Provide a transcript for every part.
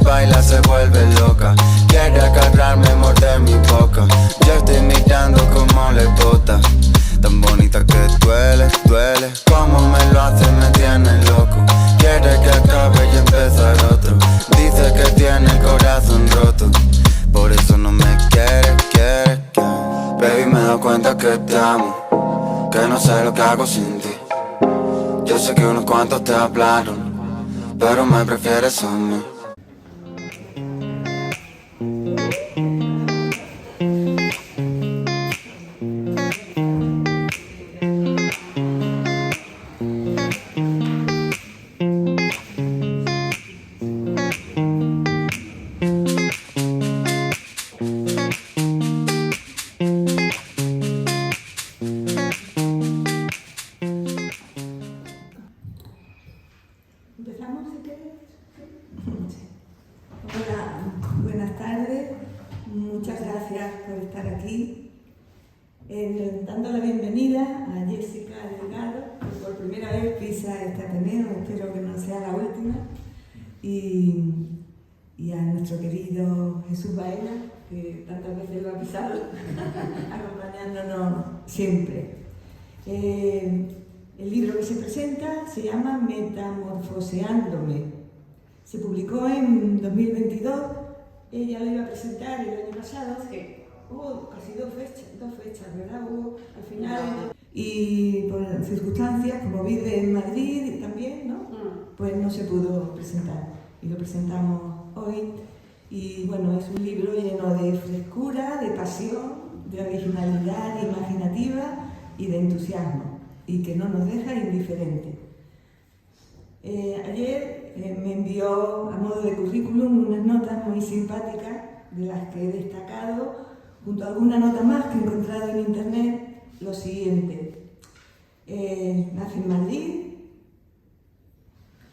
baila se vuelve loca. Quiere agarrarme, morder mi boca. Yo estoy mirando como le bota. Tan bonita que duele, duele. Como me lo hace, me tiene loco. Quiere que acabe y empezar otro. Dice que tiene el corazón roto. Por eso no me quiere, quiere. Baby, me he dado cuenta que te amo, que no sé lo que hago sin ti. Yo sé que unos cuantos te hablaron, pero me prefieres a mí. ¿Empezamos, si quieres? Hola, buenas tardes. Muchas gracias por estar aquí. Dando la bienvenida a Jessica Delgado, que por primera vez pisa este Ateneo, espero que no sea la última, y a nuestro querido Jesús Baena, que tantas veces lo ha pisado, acompañándonos siempre. El libro que se presenta se llama Metamorfoseándome. Se publicó en 2022. Ella lo iba a presentar el año pasado. Sí. Hubo casi dos fechas, ¿verdad? Hubo al final. Y por circunstancias, como vive en Madrid también, ¿no? Pues no se pudo presentar. Y lo presentamos hoy. Y bueno, es un libro lleno de frescura, de pasión, de originalidad imaginativa y de entusiasmo, y que no nos deja indiferentes. Ayer me envió a modo de currículum unas notas muy simpáticas, de las que he destacado, junto a alguna nota más que he encontrado en internet, lo siguiente. Nace en Madrid.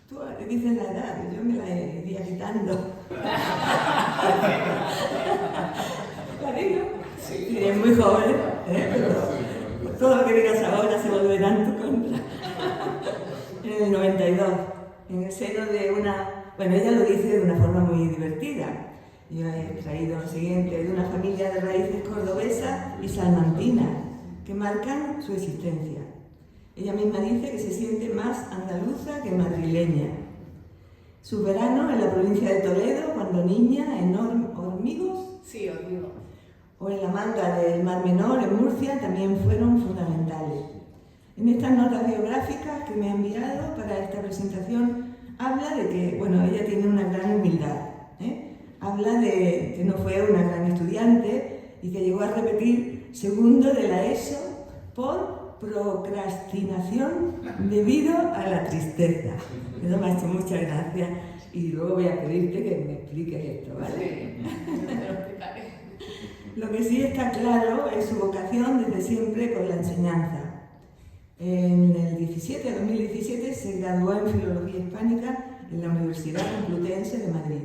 Tú le dices la edad, yo me la iría quitando. ¿La digo? Sí, es muy joven, pero todo lo que digas ahora se volverá en tu contra. En el 92, en el seno de una... Bueno, ella lo dice de una forma muy divertida. Yo he traído lo siguiente: de una familia de raíces cordobesas y salmantinas que marcan su existencia. Ella misma dice que se siente más andaluza que madrileña. Sus veranos en la provincia de Toledo, cuando niña, en Hormigos. Sí, Hormigos. O en la Manga del Mar Menor, en Murcia, también fueron fundamentales. En estas notas biográficas que me ha enviado para esta presentación, habla de que, bueno, ella tiene una gran humildad. Habla de que no fue una gran estudiante y que llegó a repetir segundo de la ESO por procrastinación debido a la tristeza. Eso me ha hecho muchas gracias y luego voy a pedirte que me expliques esto, ¿vale? Sí, te lo explicaré. Lo que sí está claro es su vocación desde siempre por la enseñanza. En el 2017 se graduó en Filología Hispánica en la Universidad Complutense de Madrid.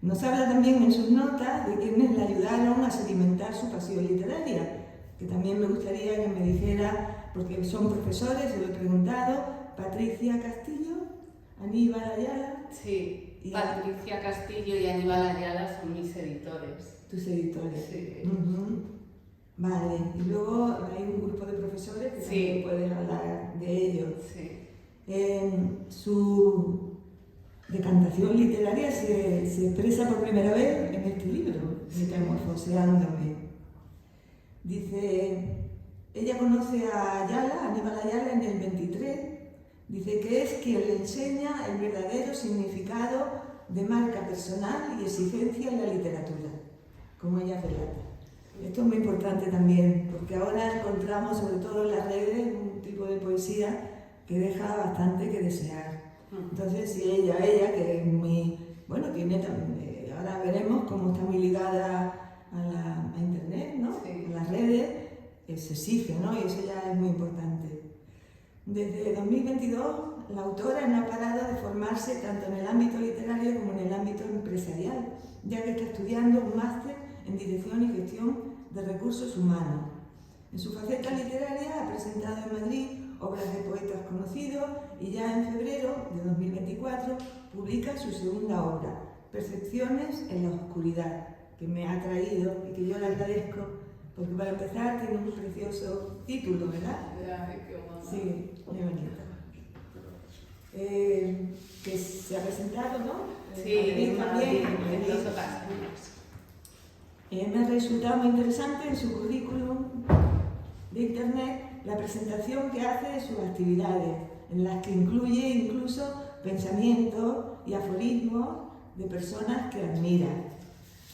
Nos habla también en sus notas de quienes le ayudaron a sedimentar su pasión literaria, que también me gustaría que me dijera, porque son profesores, se lo he preguntado: Patricia Castillo, Aníbal Ayala. Sí, y Patricia Castillo y Aníbal Ayala son mis editores. Tus editores. Sí. Vale, y luego hay un grupo de profesores que también puedes hablar de ellos. Sí. Su decantación literaria se expresa por primera vez en este libro, Metamorfoseándome. Dice, ella conoce a Ayala, Aníbal Ayala, en el 23. Dice que es quien le enseña el verdadero significado de marca personal y exigencia en la literatura, como ella relata. Esto es muy importante también, porque ahora encontramos, sobre todo en las redes, un tipo de poesía que deja bastante que desear. Entonces, si ella que es muy... Bueno, tiene también, ahora veremos cómo está muy ligada a internet, ¿no? Sí. A las redes, se exige, ¿no? Y eso ya es muy importante. Desde 2022, la autora no ha parado de formarse tanto en el ámbito literario como en el ámbito empresarial, ya que está estudiando un máster en Dirección y Gestión de Recursos Humanos. En su faceta literaria ha presentado en Madrid obras de poetas conocidos y ya en febrero de 2024 publica su segunda obra, Percepciones en la oscuridad, que me ha traído y que yo le agradezco, porque para empezar tiene un precioso título, ¿verdad? Sí, muy bonito. Que se ha presentado, ¿no? Sí, también. En 2 ocasiones. Me ha resultado muy interesante en su currículum de internet la presentación que hace de sus actividades, en las que incluye incluso pensamientos y aforismos de personas que admira.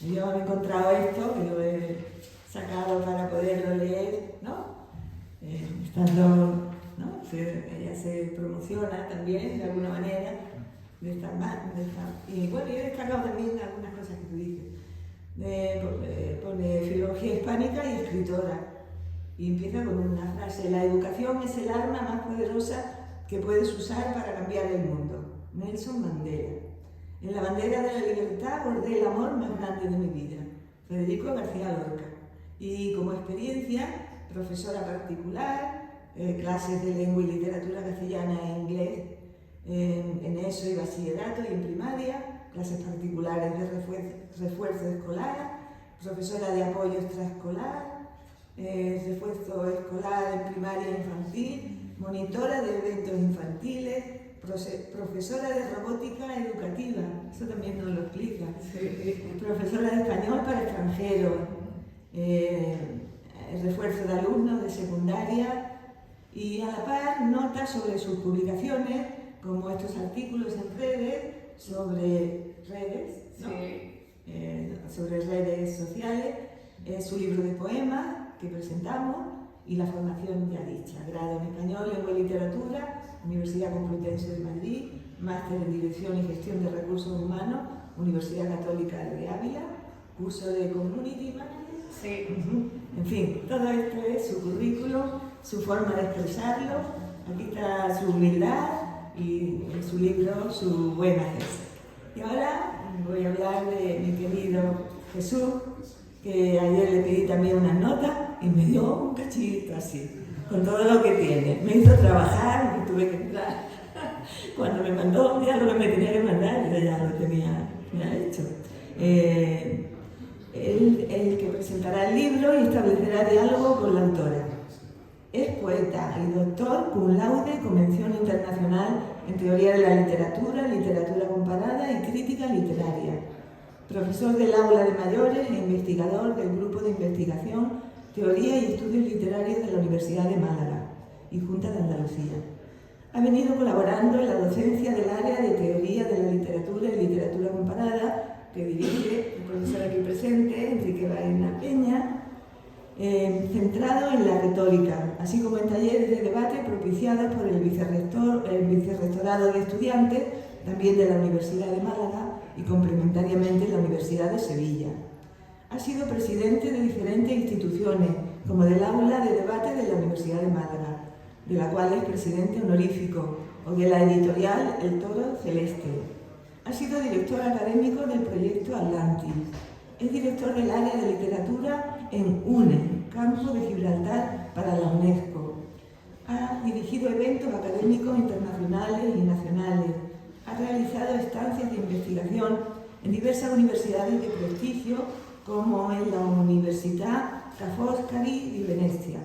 Yo he encontrado esto, que lo he sacado para poderlo leer, ¿no? Estando, ¿no? Ella se promociona también de alguna manera y bueno, yo he destacado también algunas cosas que tú dices. Pone filología hispánica y escritora. Y empieza con una frase: la educación es el arma más poderosa que puedes usar para cambiar el mundo. Nelson Mandela. En la bandera de la libertad bordé el amor más grande de mi vida. Federico García Lorca. Y como experiencia, profesora particular, clases de lengua y literatura castellana e inglés en ESO y bachillerato y en primaria, clases particulares de refuerzo escolar, profesora de apoyo extraescolar, refuerzo escolar en primaria e infantil, monitora de eventos infantiles, profesora de robótica educativa, eso también nos lo explica, profesora de español para extranjeros, refuerzo de alumnos de secundaria y a la par notas sobre sus publicaciones, como estos artículos en redes sobre redes, ¿no? Sobre redes sociales, su libro de poemas que presentamos y la formación ya dicha, grado en español, lengua y literatura, Universidad Complutense de Madrid, máster en dirección y gestión de recursos humanos, Universidad Católica de Ávila, curso de Community Manager. Sí. En fin, todo esto es su currículum, su forma de expresarlo. Aquí está su humildad y en su libro su buena gesta. Y ahora voy a hablar de mi querido Jesús, que ayer le pedí también unas notas y me dio un cachito así, con todo lo que tiene. Me hizo trabajar, me tuve que entrar. Cuando me mandó ya lo que me tenía que mandar, yo ya lo tenía hecho. El que presentará el libro y establecerá diálogo con la autora. Es poeta y doctor cum laude con mención internacional en teoría de la literatura, literatura comparada y crítica literaria. Profesor del aula de mayores e investigador del grupo de investigación, teoría y estudios literarios de la Universidad de Málaga y Junta de Andalucía. Ha venido colaborando en la docencia del área de teoría de la literatura y literatura comparada que dirige el profesor aquí presente, Enrique Baena Peña, centrado en la retórica, así como en talleres de debate propiciados por el vicerrectorado de estudiantes, también de la Universidad de Málaga y complementariamente en la Universidad de Sevilla. Ha sido presidente de diferentes instituciones, como del aula de debate de la Universidad de Málaga, de la cual es presidente honorífico, o de la editorial El Toro Celeste. Ha sido director académico del proyecto Atlantis. Es director del área de literatura en UNE, Campo de Gibraltar para la UNESCO. Ha dirigido eventos académicos internacionales y nacionales. Ha realizado estancias de investigación en diversas universidades de prestigio, como en la Università Ca' Foscari de Venecia.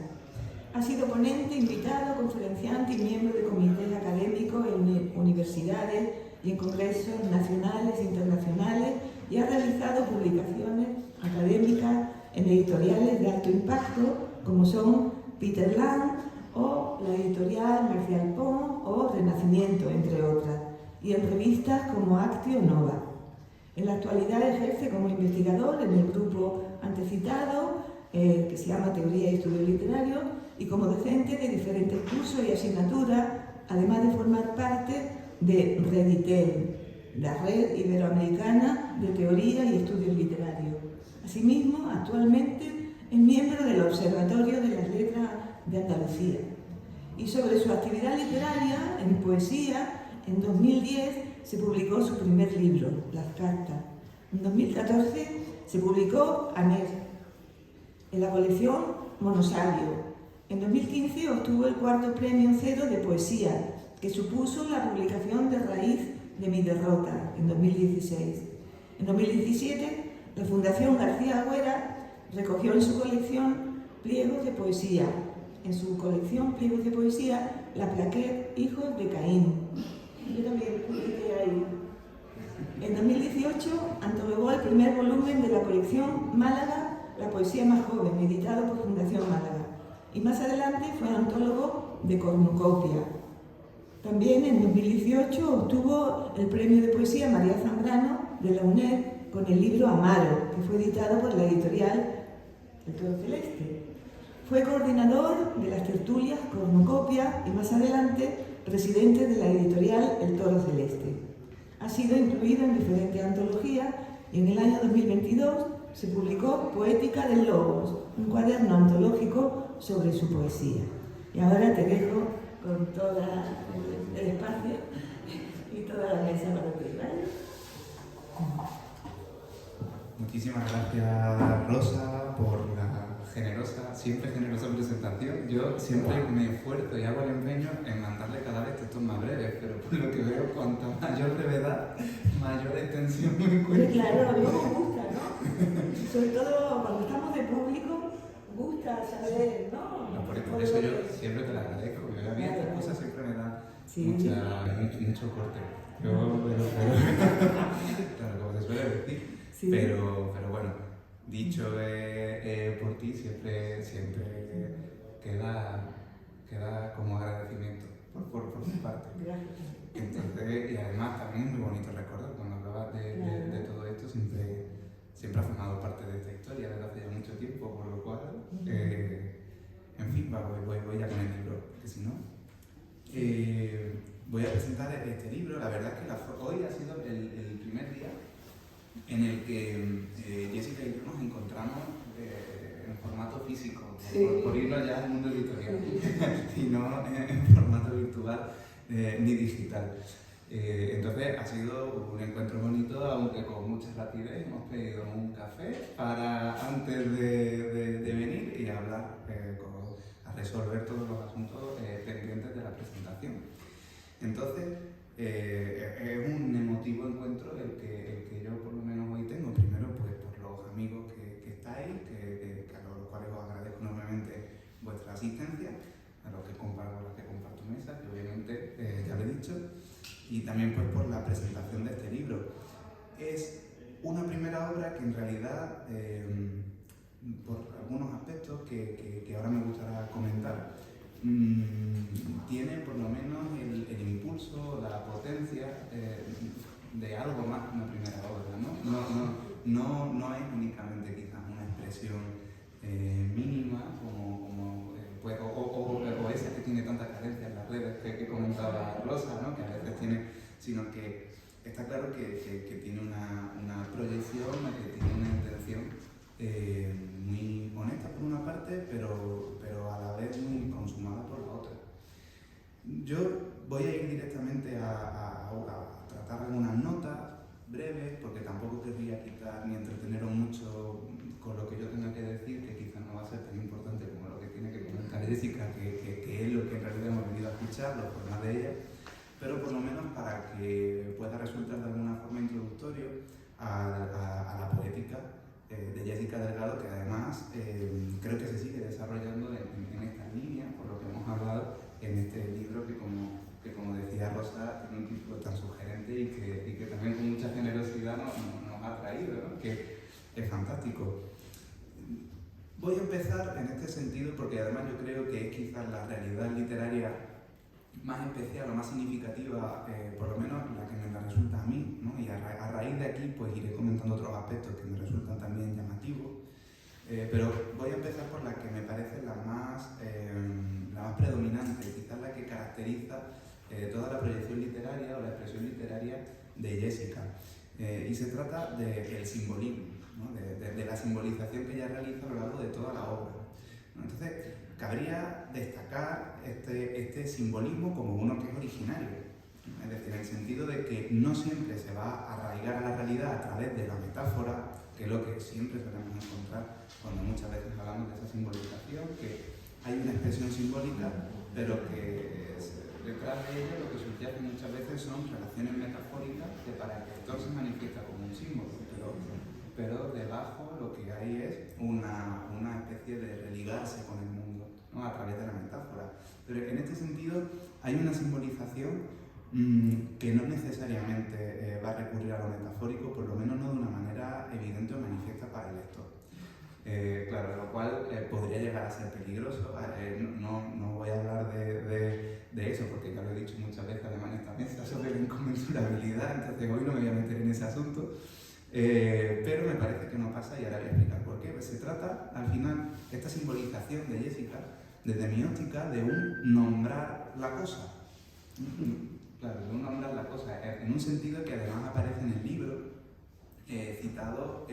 Ha sido ponente, invitado, conferenciante y miembro de comités académicos en universidades y en congresos nacionales e internacionales y ha realizado publicaciones académicas en editoriales de alto impacto como son Peter Lang o la editorial Marcial Pons o Renacimiento, entre otras, y en revistas como Actio Nova. En la actualidad ejerce como investigador en el grupo antecitado, que se llama Teoría y Estudios Literarios, y como docente de diferentes cursos y asignaturas, además de formar parte de Reditel, la Red Iberoamericana de Teoría y Estudios Literarios. Asimismo, actualmente es miembro del Observatorio de las Letras de Andalucía. Y sobre su actividad literaria en poesía, en 2010 se publicó su primer libro, Las Cartas. En 2014 se publicó Aner, en la colección Monosabio. En 2015 obtuvo el 4º Premio Cero de Poesía, que supuso la publicación de Raíz de mi derrota, en 2016. En 2017, la Fundación García Agüera recogió en su colección pliegos de poesía. En su colección pliegos de poesía, la plaqueta Hijos de Caín. Yo también publiqué ahí. En 2018 antologó el primer volumen de la colección Málaga, la poesía más joven, editado por Fundación Málaga. Y más adelante fue antólogo de Cornucopia. También en 2018 obtuvo el premio de poesía María Zambrano de la UNED con el libro Amaro, que fue editado por la editorial El Toro Celeste. Fue coordinador de las tertulias Cornucopia y más adelante presidente de la editorial El Toro Celeste. Ha sido incluido en diferentes antologías y en el año 2022 se publicó Poética del Logos, un cuaderno antológico sobre su poesía. Y ahora te dejo con todo el espacio y toda la mesa para ti, ¿vale? Muchísimas gracias, Rosa, por la generosa, siempre generosa presentación. Yo siempre me esfuerzo y hago el empeño en mandarle cada vez textos más breves, pero por lo que veo, cuanto mayor brevedad, mayor extensión me encuentro. Claro, a mí me gusta, ¿no? Sobre todo cuando estamos de público, gusta saber, ¿no? Por eso yo siempre te la agradezco, porque a mí estas cosas siempre me dan mucho corte. Claro, como se suele decir. Sí. Pero bueno, dicho por ti, siempre queda como agradecimiento por tu parte. Gracias. Entonces, y además también es muy bonito recordar, cuando hablabas de todo esto, siempre ha formado parte de esta historia desde hace ya mucho tiempo, por lo cual, en fin, voy ya con el libro, porque si no, voy a presentar este libro. La verdad es que hoy ha sido el primer día en el que Jessica y yo nos encontramos en formato físico, por irnos ya al mundo editorial, y no en formato virtual ni digital. Entonces ha sido un encuentro bonito, aunque con mucha rapidez. Hemos pedido un café antes de venir y hablar, a resolver todos los asuntos pendientes de la presentación. Entonces, es un emotivo encuentro el que yo por lo menos hoy tengo. Primero, pues por los amigos que estáis, a los cuales os agradezco enormemente vuestra asistencia, a los que comparto mesa, que obviamente ya lo he dicho, y también pues por la presentación de este libro. Es una primera obra que en realidad, por algunos aspectos que ahora me gustaría comentar, tiene por lo menos el impulso, la potencia de algo más que una primera obra, ¿no? No es únicamente quizás una expresión mínima o esa que tiene tanta carencia en las redes que comentaba Rosa, ¿no? Que a veces tiene, sino que está claro que tiene una proyección, que tiene una intención muy honesta por una parte, pero a la vez muy consumada por la otra. Yo voy a ir directamente a tratar algunas notas breves, porque tampoco querría quitar ni entreteneros mucho con lo que yo tenga que decir, que quizás no va a ser tan importante como lo que tiene que comentar Jessica, que es lo que en realidad hemos venido a escuchar, los poemas de ella, pero por lo menos para que pueda resultar de alguna forma introductorio a la poética de Jessica Delgado, que además creo que se sigue desarrollando en estas líneas, por lo que hemos hablado en este libro que como decía Rosa, tiene un título tan sugerente y que también con mucha generosidad nos ha traído, ¿no? Que es fantástico. Voy a empezar en este sentido porque además yo creo que es quizás la realidad literaria más especial o más significativa, por lo menos la que me resulta a mí, ¿no? Y a raíz de aquí pues iré comentando otros aspectos que me resultan también llamativos, pero voy a empezar por la que me parece la más predominante, quizás la que caracteriza toda la proyección literaria o la expresión literaria de Jessica, y se trata del simbolismo, ¿no? de la simbolización que ella realiza a lo largo de toda la obra, ¿no? Entonces, cabría destacar este simbolismo como uno que es originario, ¿no? Es decir, en el sentido de que no siempre se va a arraigar a la realidad a través de la metáfora, que es lo que siempre solemos encontrar cuando muchas veces hablamos de esa simbolización, que hay una expresión simbólica, pero que detrás de ella lo que subyace muchas veces son relaciones metafóricas que para el lector se manifiesta como un símbolo, pero debajo lo que hay es una especie de religarse con el mundo, ¿no? A través de la metáfora. Pero en este sentido hay una simbolización que no necesariamente va a recurrir a lo metafórico, por lo menos no de una manera evidente o manifiesta para el lector. Claro, lo cual podría llegar a ser peligroso. No voy a hablar de eso porque ya lo he dicho muchas veces además en esta mesa sobre la inconmensurabilidad, entonces hoy no me voy a meter en ese asunto. Pero me parece que no pasa y ahora voy a explicar por qué. Pues se trata, al final, esta simbolización de Jessica, desde mi óptica, de un nombrar la cosa. Claro, de un nombrar la cosa, en un sentido que además aparece en el libro, citado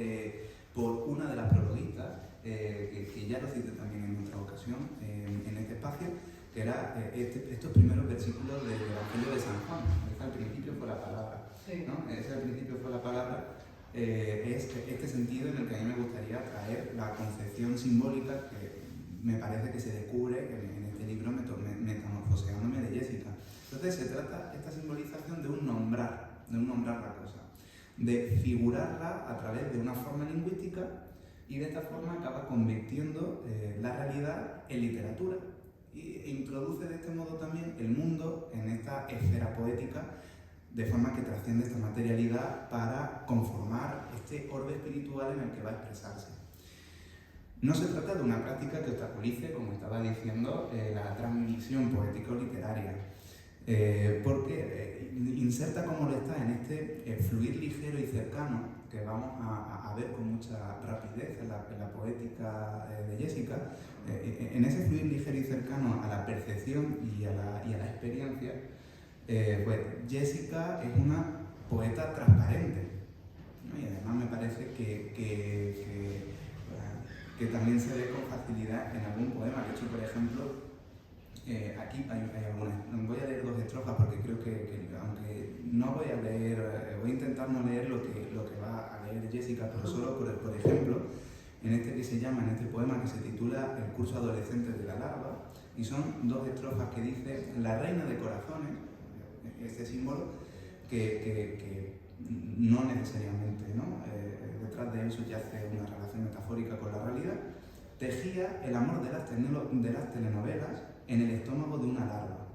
por una de las prologuistas, que ya lo cité también en otra ocasión en este espacio, que era estos primeros versículos del Evangelio de San Juan. Al principio fue la palabra, ¿no? Ese al principio fue la palabra. Es este sentido en el que a mí me gustaría traer la concepción simbólica que me parece que se descubre en este libro Metamorfoseándome de Jessica. Entonces se trata esta simbolización de un nombrar la cosa, de figurarla a través de una forma lingüística y de esta forma acaba convirtiendo la realidad en literatura e introduce de este modo también el mundo en esta esfera poética de forma que trasciende esta materialidad para conformar este orbe espiritual en el que va a expresarse. No se trata de una práctica que obstaculice, como estaba diciendo, la transmisión poético-literaria, porque inserta como lo está en este fluir ligero y cercano que vamos a ver con mucha rapidez en la poética de Jessica. En ese fluir ligero y cercano a la percepción y a la experiencia, pues Jessica es una poeta transparente, ¿no? Y además me parece que también se ve con facilidad en algún poema. De hecho, por ejemplo, aquí hay algunas. Voy a leer 2 estrofas porque creo que aunque no voy a leer, voy a intentar no leer lo que va a leer Jessica, pero solo por ejemplo, en este poema que se titula El curso adolescente de la larva, y son 2 estrofas que dice: la reina de corazones, este símbolo que no necesariamente, ¿no? Detrás de él subyace una relación metafórica con la realidad, tejía el amor de las telenovelas en el estómago de una larva.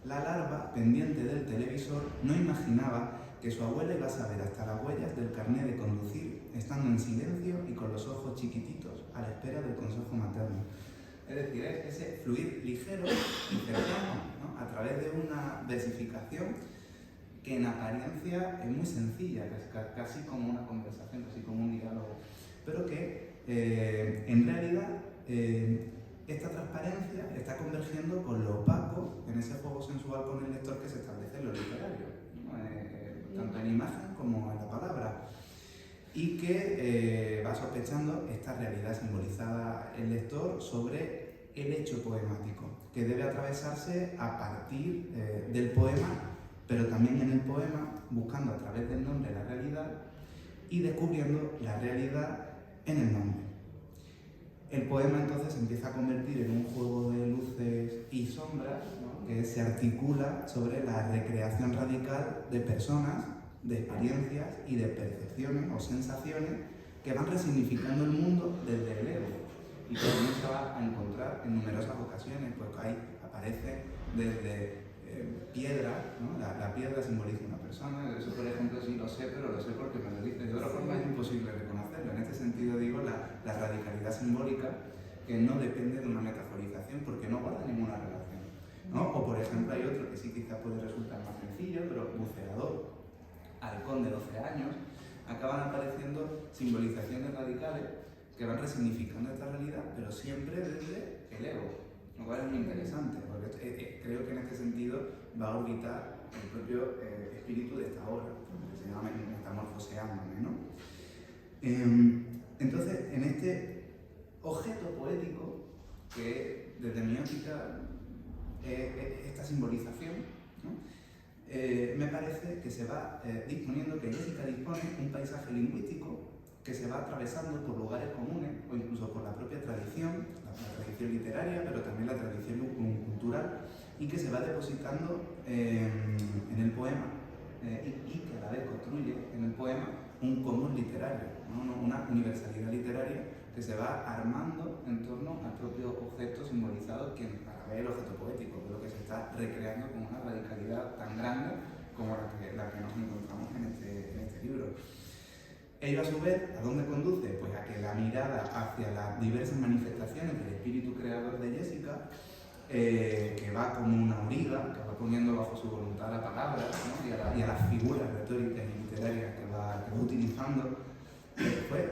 La larva, pendiente del televisor, no imaginaba que su abuela iba a saber hasta las huellas del carné de conducir, estando en silencio y con los ojos chiquititos a la espera del consejo materno. Es decir, es ese fluir ligero y cercano, ¿no? A través de una versificación que en apariencia es muy sencilla, casi como una conversación, casi como un diálogo, pero que en realidad esta transparencia está convergiendo con lo opaco en ese juego sensual con el lector que se establece en lo literario, ¿no? Tanto en imagen como en la palabra, y que va sospechando esta realidad simbolizada el lector sobre el hecho poemático, que debe atravesarse a partir del poema, pero también en el poema, buscando a través del nombre la realidad y descubriendo la realidad en el nombre. El poema entonces se empieza a convertir en un juego de luces y sombras, ¿no? Que se articula sobre la recreación radical de personas, de experiencias y de percepciones o sensaciones que van resignificando el mundo desde el ego y que también se va a encontrar en numerosas ocasiones, pues ahí aparece desde piedra, ¿no? La piedra simboliza una persona, eso por ejemplo sí lo sé, pero lo sé porque me lo dice, de otra forma es imposible reconocerlo. En este sentido digo la radicalidad simbólica que no depende de una metaforización porque no guarda ninguna relación, ¿no? O por ejemplo hay otro que sí quizás puede resultar más sencillo, pero buceador, halcón de 12 años, acaban apareciendo simbolizaciones radicales que van resignificando esta realidad, pero siempre desde el ego. Lo cual es muy interesante, porque creo que en este sentido va a orbitar el propio espíritu de esta obra, que se llama Metamorfoseándome, ¿no? Entonces, en este objeto poético, que desde mi óptica esta simbolización, ¿no? Me parece que se va disponiendo, que Jessica dispone un paisaje lingüístico que se va atravesando por lugares comunes o incluso por la propia tradición, la tradición literaria, pero también la tradición cultural, y que se va depositando en el poema y que a la vez construye en el poema un común literario, ¿no? Una universalidad literaria que se va armando en torno al propio objeto simbolizado, que a la vez el objeto poético, pero que se está recreando con una radicalidad tan grande como la que nos encontramos en este libro. Ello a su vez, ¿a dónde conduce? Pues a que la mirada hacia las diversas manifestaciones del espíritu creador de Jessica, que va como una auriga, que va poniendo bajo su voluntad la palabra, ¿no? y a las figuras retóricas y literarias que va utilizando, pues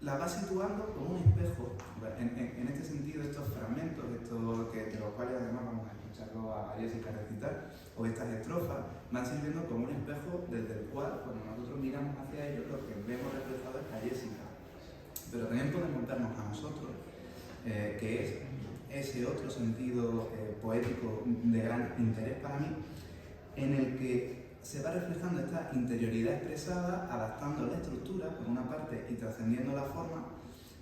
la va situando como un espejo. En este sentido, estos fragmentos, de los cuales además vamos a escucharlo a Jessica recitar, o estas estrofas, van sirviendo como un espejo desde el cual, cuando nosotros miramos hacia ellos, lo que vemos reflejado es a Jessica. Pero también podemos vernos a nosotros, que es ese otro sentido poético de gran interés para mí, en el que se va reflejando esta interioridad expresada, adaptando la estructura, por una parte, y trascendiendo la forma,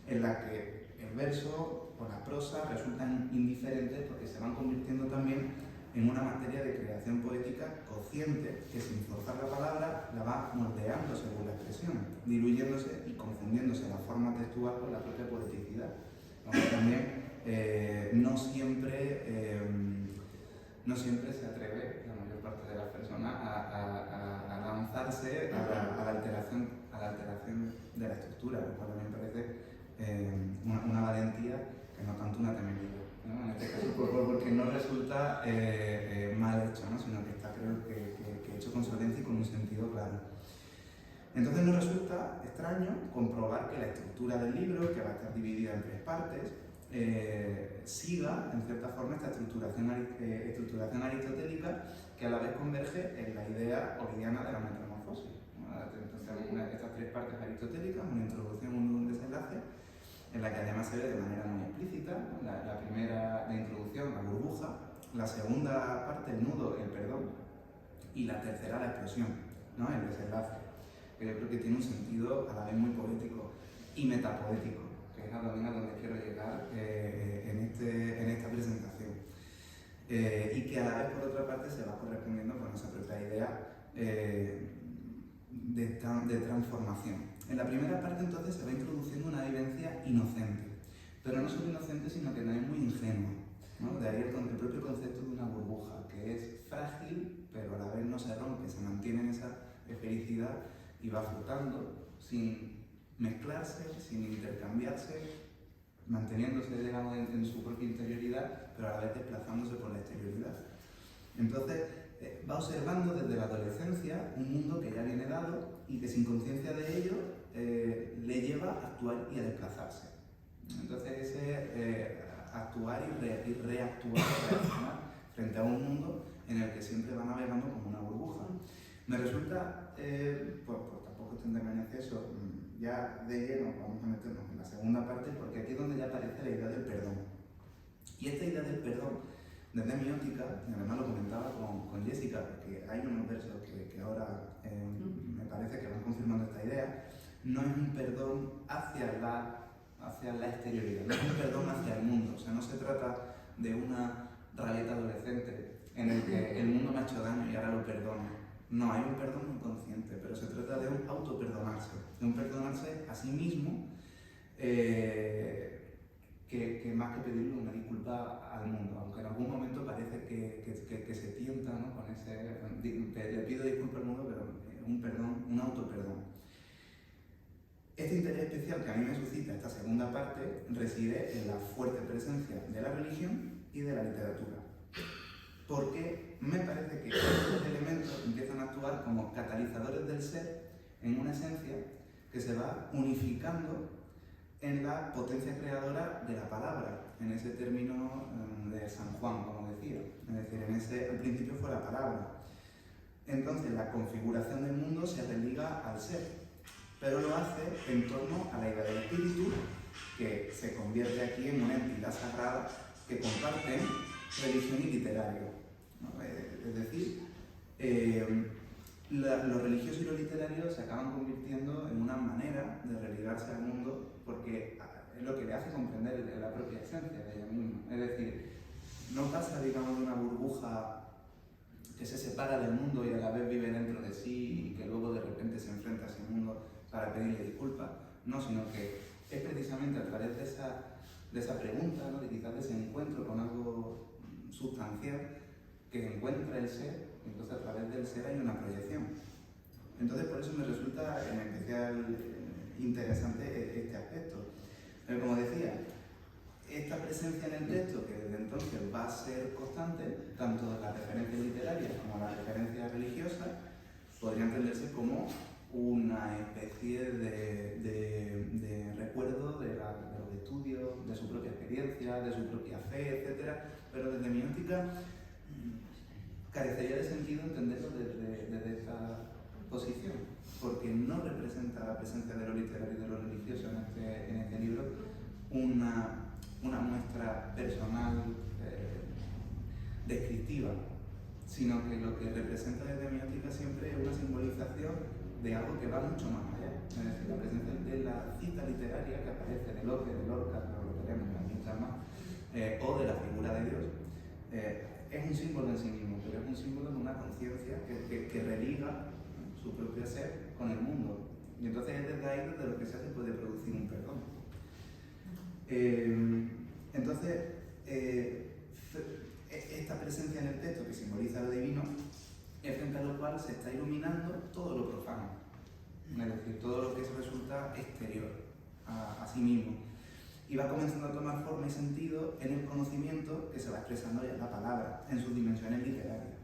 en la que el verso o la prosa resultan indiferentes porque se van convirtiendo también en una materia de creación poética consciente que, sin forzar la palabra, la va moldeando según la expresión, diluyéndose y confundiéndose la forma textual con la propia poeticidad. Aunque también no siempre se atreve la mayor parte de las personas a lanzarse a la alteración de la estructura, lo cual a mí me parece una valentía que no tanto una temeridad, ¿no? En este caso porque no resulta mal hecho, ¿no? Sino que está, creo que hecho con solvencia y con un sentido claro. Entonces nos resulta extraño comprobar que la estructura del libro, que va a estar dividida en 3 partes, siga, en cierta forma, esta estructuración aristotélica, que a la vez converge en la idea ovidiana de la metamorfosis. Entonces, estas 3 partes aristotélicas, una introducción, un nudo, un desenlace, en la que además se ve de manera muy explícita, la primera, la introducción, la burbuja, la segunda parte, el nudo, el perdón, y la tercera, la explosión, ¿no? El desenlace, que yo creo que tiene un sentido a la vez muy poético y metapoético, que es también a donde quiero llegar en esta presentación. Y que a la vez, por otra parte, se va correspondiendo con esa propia idea de transformación. En la primera parte, entonces, se va introduciendo una vivencia inocente, pero no solo inocente, sino que también muy ingenua, ¿no? De ahí el propio concepto de una burbuja, que es frágil, pero a la vez no se rompe, se mantiene en esa esfericidad y va flotando sin mezclarse, sin intercambiarse, manteniéndose, digamos, en su propia interioridad, pero a la vez desplazándose por la exterioridad. Entonces, va observando desde la adolescencia un mundo que ya viene dado y que, sin conciencia de ello, le lleva a actuar y a desplazarse. Entonces, ese actuar y reactuar, reaccionar frente a un mundo en el que siempre va navegando como una burbuja. Me resulta, pues tampoco extenderme en exceso, ya de lleno vamos a meternos en la segunda parte, porque aquí es donde ya aparece la idea del perdón. Y esta idea del perdón, desde mi óptica, y además lo comentaba con Jessica, porque hay unos versos que ahora me parece que van confirmando esta idea, no es un perdón hacia la exterioridad, no es un perdón hacia el mundo. O sea, no se trata de una rabieta adolescente en el que el mundo me ha hecho daño y ahora lo perdono. No, hay un perdón inconsciente, pero se trata de un autoperdonarse, de un perdonarse a sí mismo, que más que pedirle una disculpa al mundo, aunque en algún momento parece que se tienta, ¿no? Con ese, le pido disculpas al mundo, pero un perdón, un autoperdón. Este interés especial que a mí me suscita esta segunda parte reside en la fuerte presencia de la religión y de la literatura, porque me parece que estos elementos empiezan a actuar como catalizadores del ser en una esencia que se va unificando en la potencia creadora de la palabra, en ese término de San Juan, como decía. Es decir, al principio fue la palabra. Entonces, la configuración del mundo se religa al ser, pero lo hace en torno a la idea del espíritu, que se convierte aquí en una entidad sagrada que comparten religión y literario, ¿no? Es decir, lo religioso y lo literario se acaban convirtiendo en una manera de religarse al mundo, porque es lo que le hace comprender la propia esencia de ella misma. Es decir, no pasa, digamos, de una burbuja que se separa del mundo y a la vez vive dentro de sí y que luego de repente se enfrenta a ese mundo para pedirle disculpas, no, sino que es precisamente a través de esa pregunta, ¿no? De quizás de ese encuentro con algo sustancial que encuentra el ser, entonces a través del ser hay una proyección. Entonces por eso me resulta en especial interesante este aspecto. Pero como decía, esta presencia en el texto, que desde entonces va a ser constante, tanto las referencias literarias como las referencias religiosas, podría entenderse como una especie de recuerdo de los estudios, de su propia experiencia, de su propia fe, etc. Pero desde mi óptica carecería de sentido entenderlo desde esta posición, porque no representa la presencia de lo literario y de lo religioso en este libro una muestra personal descriptiva, sino que lo que representa desde mi óptica siempre es una simbolización de algo que va mucho más allá. Es decir, la presencia de la cita literaria que aparece de Locke, de Lorca, no lo tenemos muchas más, o de la figura de Dios, es un símbolo en sí mismo, pero es un símbolo de una conciencia que religa su propio ser con el mundo. Y entonces es desde ahí desde lo que se puede producir un perdón. Entonces, esta presencia en el texto que simboliza lo divino es frente a lo cual se está iluminando todo lo profano, es decir, todo lo que resulta exterior a sí mismo. Y va comenzando a tomar forma y sentido en el conocimiento que se va expresando ya en la palabra, en sus dimensiones literarias.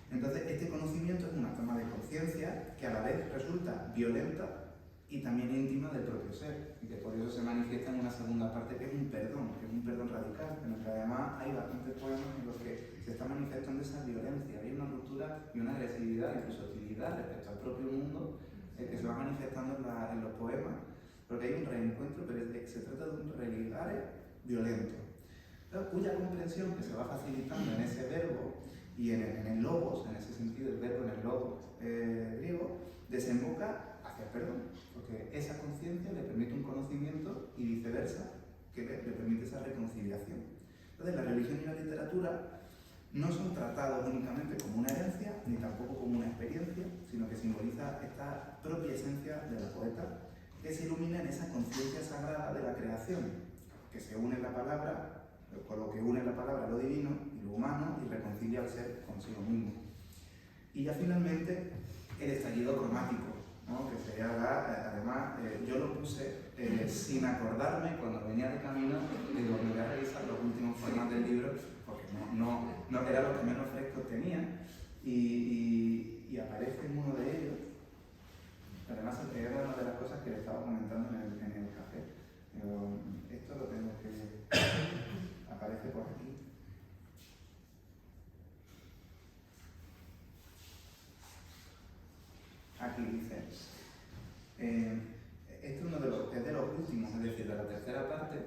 Entonces, este conocimiento es una toma de conciencia que a la vez resulta violenta y también íntima del propio ser, y que por eso se manifiesta en una segunda parte que es un perdón radical, en el que además hay bastantes poemas en los que se está manifestando esa violencia, hay una ruptura y una agresividad, incluso hostilidad respecto al propio mundo, que se va manifestando en los poemas, porque hay un reencuentro, pero se trata de un religare violento, pero cuya comprensión que se va facilitando en ese verbo y en el logos, en ese sentido, el verbo en el logos griego, desemboca hacia el perdón, porque esa conciencia le permite un conocimiento y viceversa, que le permite esa reconciliación. Entonces, la religión y la literatura no son tratados únicamente como una herencia, ni tampoco como una experiencia, sino que simboliza esta propia esencia de la poeta, que se ilumina en esa conciencia sagrada de la creación, que se une en la palabra, con lo que une la palabra lo divino y lo humano, y reconcilia al ser consigo mismo. Y ya finalmente, el estallido cromático, ¿no? Que se haga, además, yo lo puse sin acordarme cuando venía de camino, digo, me voy a revisar los últimos poemas del libro, porque no era lo que menos fresco tenía, y aparece en uno de ellos. Además, era una de las cosas que le estaba comentando en el café. Esto lo tengo que... aparece por aquí. Aquí dice, este es de los últimos, es decir, de la tercera parte,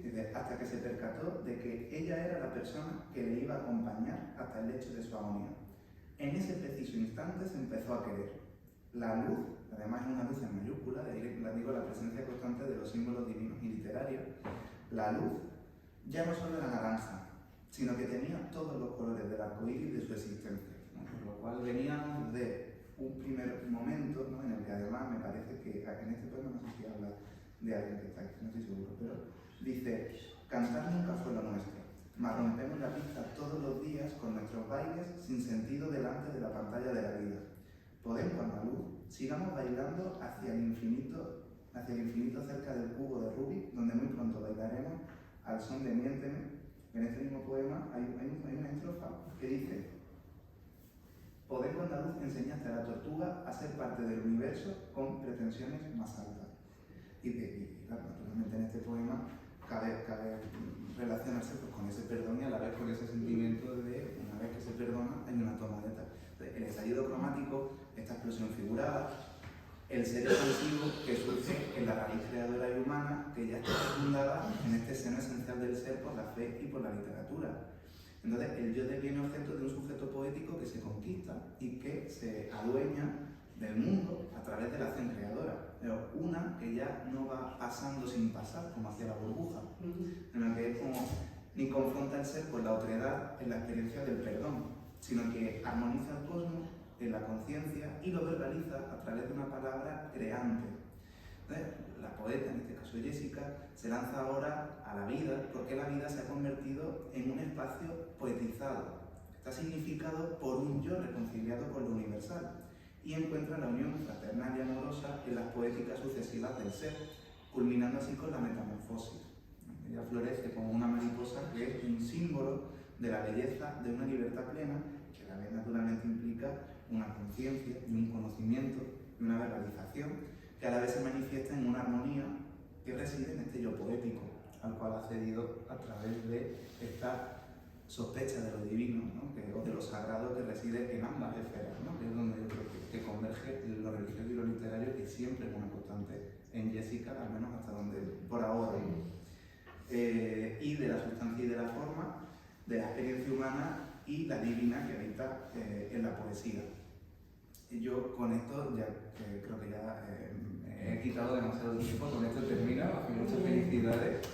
dice, hasta que se percató de que ella era la persona que le iba a acompañar hasta el lecho de su agonía. En ese preciso instante se empezó a querer. La luz, además es una luz en mayúscula, digo la presencia constante de los símbolos divinos y literarios, la luz ya no solo era naranja, sino que tenía todos los colores del arco iris de su existencia, ¿no? Por lo cual veníamos de un primer momento, ¿no? En el que además me parece que en este poema no sé si habla de alguien que está aquí, no estoy seguro, pero dice, cantar nunca fue lo nuestro, mas rompemos la pista todos los días con nuestros bailes sin sentido delante de la pantalla de la vida. Podemos, con la luz, sigamos bailando hacia el infinito cerca del cubo de Rubik, donde muy pronto bailaremos al son de Miénteme. En este mismo poema hay una estrofa que dice, Podemos con la luz enseñaste a la tortuga a ser parte del universo con pretensiones más altas. Y claro, naturalmente en este poema cabe relacionarse pues, con ese perdón y a la vez con ese sentimiento de, una vez que se perdona, hay una toma de tal. El estallido cromático, esta explosión figurada, el ser expansivo que surge en la raíz creadora y humana, que ya está fundada en este seno esencial del ser por la fe y por la literatura. Entonces, el yo deviene objeto de un sujeto poético que se conquista y que se adueña del mundo a través de la acción creadora, pero una que ya no va pasando sin pasar, como hacia la burbuja, en la que es como ni confronta el ser con la otredad en la experiencia del perdón, sino que armoniza el cosmos en la conciencia y lo verbaliza a través de una palabra creante. Entonces, la poeta, en este caso Jessica, se lanza ahora a la vida porque la vida se ha convertido en un espacio poetizado. Está significado por un yo reconciliado con lo universal y encuentra la unión fraternal y amorosa en las poéticas sucesivas del ser, culminando así con la metamorfosis. Ella florece como una mariposa que es un símbolo de la belleza de una libertad plena, que a la vez naturalmente implica una conciencia y un conocimiento y una verbalización, que a la vez se manifiesta en una armonía que reside en este yo poético, al cual ha accedido a través de esta sospecha de lo divino, ¿no? O de lo sagrado que reside en ambas esferas, ¿no? Que es donde yo creo que converge lo religioso y lo literario, que siempre es una constante en Jessica, al menos hasta donde por ahora. Y de la sustancia y de la forma, de la experiencia humana y la divina que habita en la poesía. Y yo con esto ya creo que ya he quitado demasiado tiempo, con esto termino, muchas felicidades.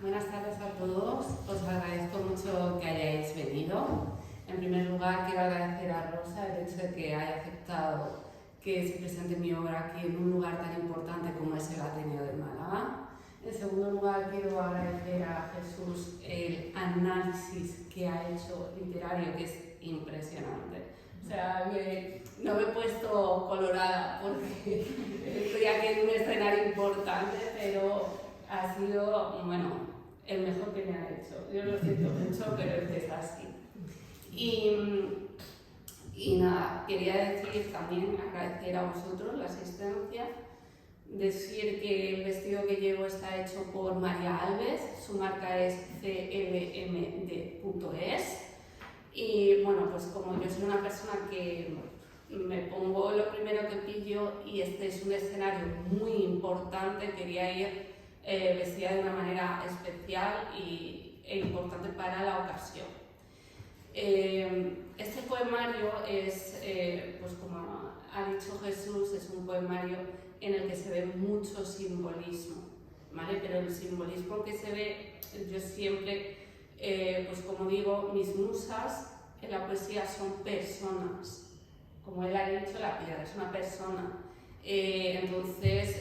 Buenas tardes a todos, os agradezco mucho que hayáis venido. En primer lugar, quiero agradecer a Rosa el hecho de que haya aceptado que se presente mi obra aquí en un lugar tan importante como es el Ateneo de Málaga. En segundo lugar, quiero agradecer a Jesús el análisis que ha hecho literario, que es impresionante. O sea, no me he puesto colorada porque estoy aquí en un escenario importante, pero ha sido, bueno, el mejor que me ha hecho. Yo lo siento mucho, pero es que es así. Y nada, quería decir también, agradecer a vosotros la asistencia, decir que el vestido que llevo está hecho por María Alves, su marca es clmd.es, y bueno, pues como yo soy una persona que me pongo lo primero que pillo y este es un escenario muy importante, quería ir vestida de una manera especial e importante para la ocasión. Este poemario es, pues como ha dicho Jesús, es un poemario en el que se ve mucho simbolismo, ¿vale? Pero el simbolismo que se ve, yo siempre, pues como digo, mis musas en la poesía son personas, como él ha dicho, la piedra es una persona. Entonces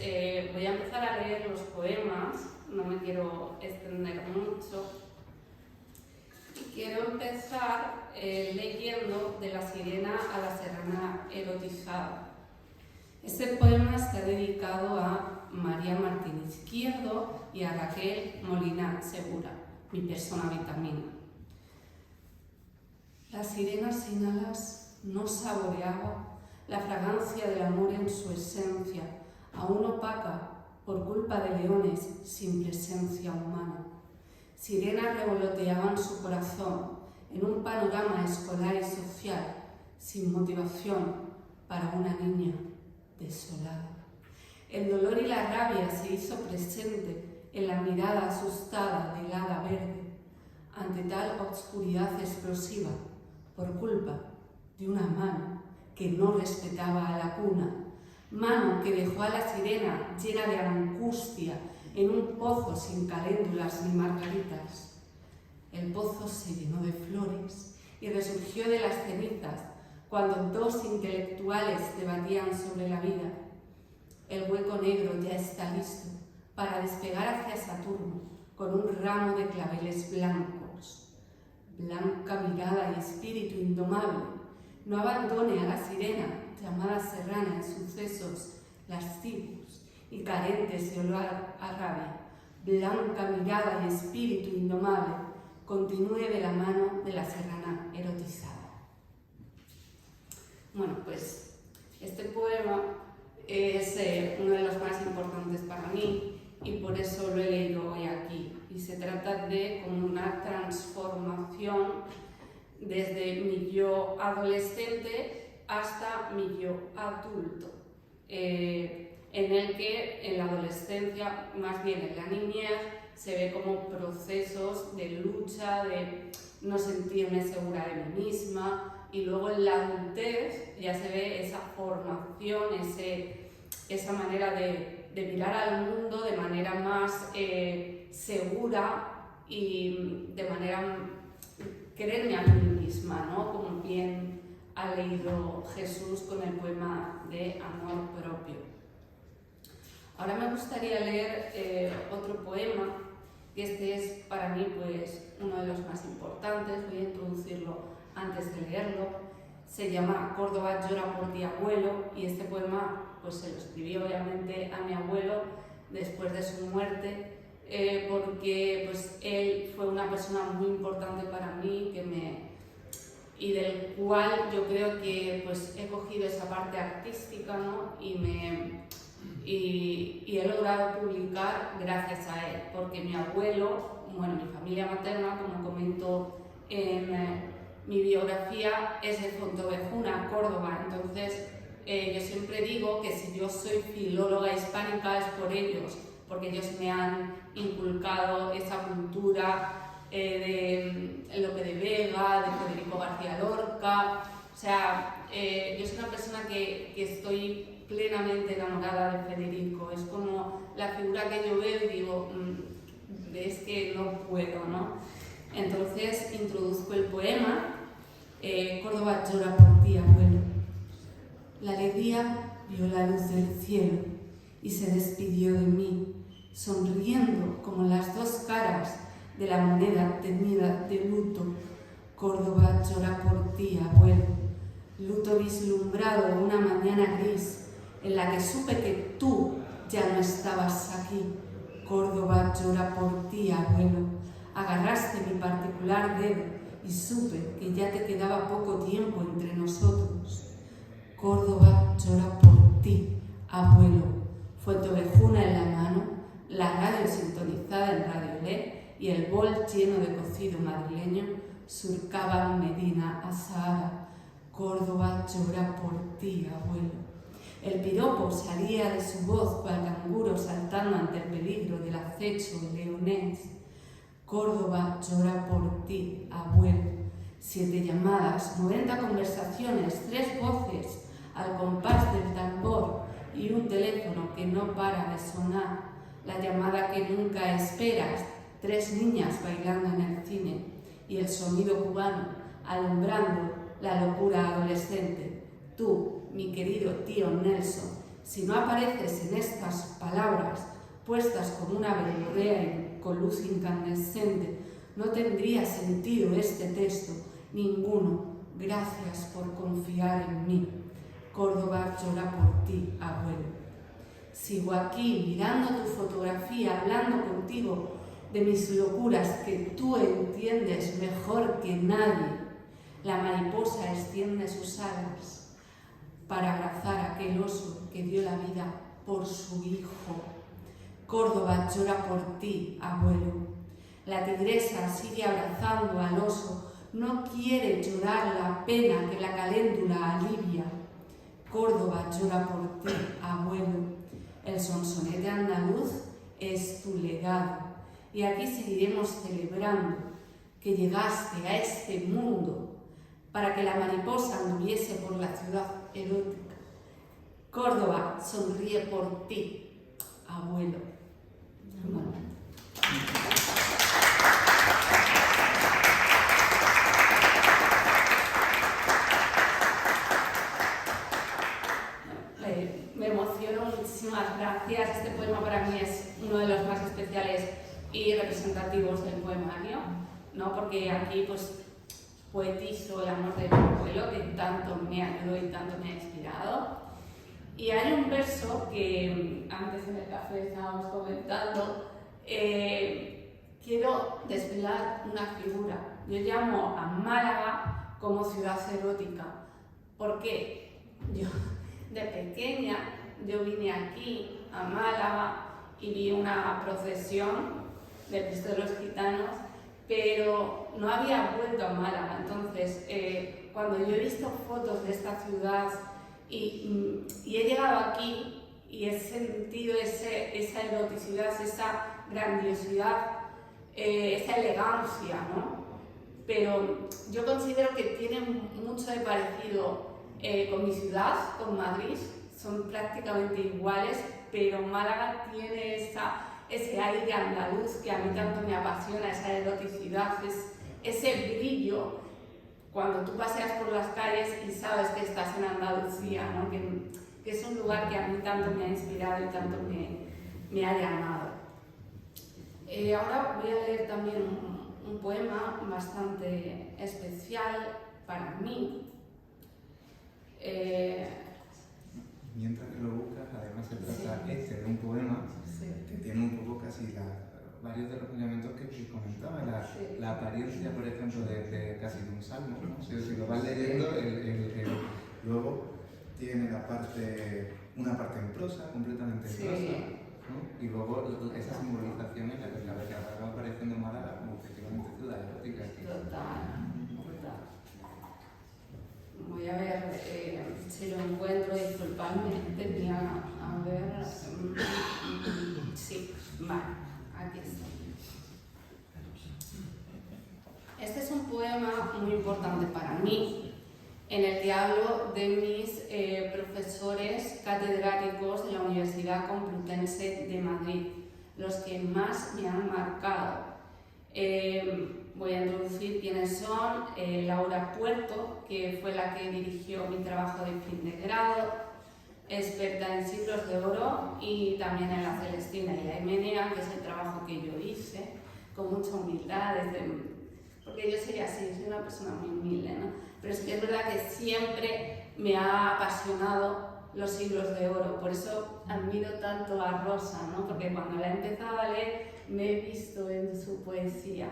voy a empezar a leer los poemas, no me quiero extender mucho. Y quiero empezar leyendo de La sirena a la serrana erotizada. Este poema está dedicado a María Martín Izquierdo y a Raquel Molina Segura, mi persona vitamina. La sirena sin alas no saboreaba la fragancia del amor en su esencia, aún opaca por culpa de leones sin presencia humana. Sirenas revoloteaban su corazón en un panorama escolar y social sin motivación para una niña desolada. El dolor y la rabia se hizo presente en la mirada asustada del hada verde ante tal obscuridad explosiva por culpa de una mano que no respetaba a la cuna, mano que dejó a la sirena llena de angustia en un pozo sin caléndulas ni margaritas. El pozo se llenó de flores y resurgió de las cenizas cuando dos intelectuales debatían sobre la vida. El hueco negro ya está listo para despegar hacia Saturno con un ramo de claveles blancos. Blanca mirada y espíritu indomable, no abandone a la sirena llamada serrana en sucesos lascivos y carentes de olor a rabia. Blanca mirada y espíritu indomable, continúe de la mano de la serrana erotizada. Bueno, pues este poema es uno de los más importantes para mí y por eso lo he leído hoy aquí. Y se trata de como una transformación desde mi yo adolescente hasta mi yo adulto, en el que en la adolescencia, más bien en la niñez, se ve como procesos de lucha, de no sentirme segura de mí misma, y luego en la adultez ya se ve esa formación, esa manera de de mirar al mundo de manera más segura y de manera quererme a mí misma, ¿no? Como bien ha leído Jesús con el poema de amor propio. Ahora me gustaría leer otro poema, y este es para mí pues uno de los más importantes. Voy a introducirlo antes de leerlo. Se llama Córdoba llora por ti, abuelo, y este poema pues se lo escribí obviamente a mi abuelo después de su muerte, porque pues él fue una persona muy importante para mí y del cual yo creo que pues he cogido esa parte artística, ¿no? y he logrado publicar gracias a él, porque mi abuelo, bueno, mi familia materna, como comento en mi biografía, es de Fontovejuna, Córdoba. Entonces yo siempre digo que si yo soy filóloga hispánica es por ellos, porque ellos me han inculcado esa cultura de Lope de Vega, de Federico García Lorca. O sea, yo soy una persona que estoy plenamente enamorada de Federico. Es como la figura que yo veo y digo, es que no puedo, ¿no? Entonces introduzco el poema. Córdoba llora por ti, abuelo. La alegría vio la luz del cielo y se despidió de mí, sonriendo como las dos caras de la moneda teñida de luto. Córdoba llora por ti, abuelo. Luto vislumbrado una mañana gris en la que supe que tú ya no estabas aquí. Córdoba llora por ti, abuelo. Agarraste mi particular dedo y supe que ya te quedaba poco tiempo entre nosotros. Córdoba llora por ti, abuelo. Fontovejuna en la mano, la radio sintonizada en Radio LED y el bol lleno de cocido madrileño surcaban Medina a Sahara. Córdoba llora por ti, abuelo. El piropo salía de su voz cual canguro saltando ante el peligro del acecho leonés. Córdoba llora por ti, abuelo. 7 llamadas, 90 conversaciones, 3 voces al compás del tambor y un teléfono que no para de sonar. La llamada que nunca esperas, 3 niñas bailando en el cine y el sonido cubano alumbrando la locura adolescente. Tú, mi querido tío Nelson, si no apareces en estas palabras puestas como una verborrea con luz incandescente, no tendría sentido este texto, ninguno. Gracias por confiar en mí. Córdoba llora por ti, abuelo. Sigo aquí mirando tu fotografía, hablando contigo de mis locuras que tú entiendes mejor que nadie. La mariposa extiende sus alas para abrazar a aquel oso que dio la vida por su hijo. Córdoba llora por ti, abuelo. La tigresa sigue abrazando al oso, no quiere llorar la pena que la caléndula alivia. Córdoba llora por ti, abuelo. El sonsonete andaluz es tu legado, y aquí seguiremos celebrando que llegaste a este mundo para que la mariposa anduviese por la ciudad erótica. Córdoba sonríe por ti, abuelo. Bueno. Me emociono, muchísimas gracias. Este poema para mí es uno de los más especiales y representativos del poemario, ¿no? Porque aquí pues poetizo el amor de mi abuelo, que tanto me ayudó y tanto me ha inspirado. Y hay un verso que antes en el café estábamos comentando. Quiero desvelar una figura. Yo llamo a Málaga como ciudad erótica. ¿Por qué? Yo de pequeña yo vine aquí a Málaga y vi una procesión de Cristo de los Gitanos, pero no había vuelto a Málaga. Entonces, cuando yo he visto fotos de esta ciudad y he llegado aquí y he sentido esa eroticidad, esa grandiosidad, esa elegancia, ¿no? Pero yo considero que tiene mucho de parecido con mi ciudad, con Madrid. Son prácticamente iguales, pero Málaga tiene ese aire andaluz que a mí tanto me apasiona, esa eroticidad, ese brillo cuando tú paseas por las calles y sabes que estás en Andalucía, ¿no? que es un lugar que a mí tanto me ha inspirado y tanto me ha llamado. Ahora voy a leer también un poema bastante especial para mí. Mientras que lo buscas, además se trata de un poema que tiene un poco casi varios de los elementos que comentaba, la apariencia, por ejemplo, de casi de un salmo, ¿no? Si lo vas leyendo, luego tiene una parte en prosa, completamente en prosa, ¿no? Y luego esa simbolización en la que acaba apareciendo Málaga como efectivamente ciudad erótica. Total. Voy a ver si lo encuentro, disculpadme, tenía, a ver, sí, vale, aquí está. Este es un poema muy importante para mí, en el que hablo de mis profesores catedráticos de la Universidad Complutense de Madrid, los que más me han marcado. Voy a introducir quiénes son. Laura Puerto, que fue la que dirigió mi trabajo de fin de grado, experta en siglos de oro y también en la Celestina y la Himenea, que es el trabajo que yo hice, con mucha humildad, porque yo sería así, soy una persona muy humilde, ¿no? Pero es que es verdad que siempre me ha apasionado los siglos de oro, por eso admiro tanto a Rosa, ¿no? Porque cuando la he empezado a leer me he visto en su poesía.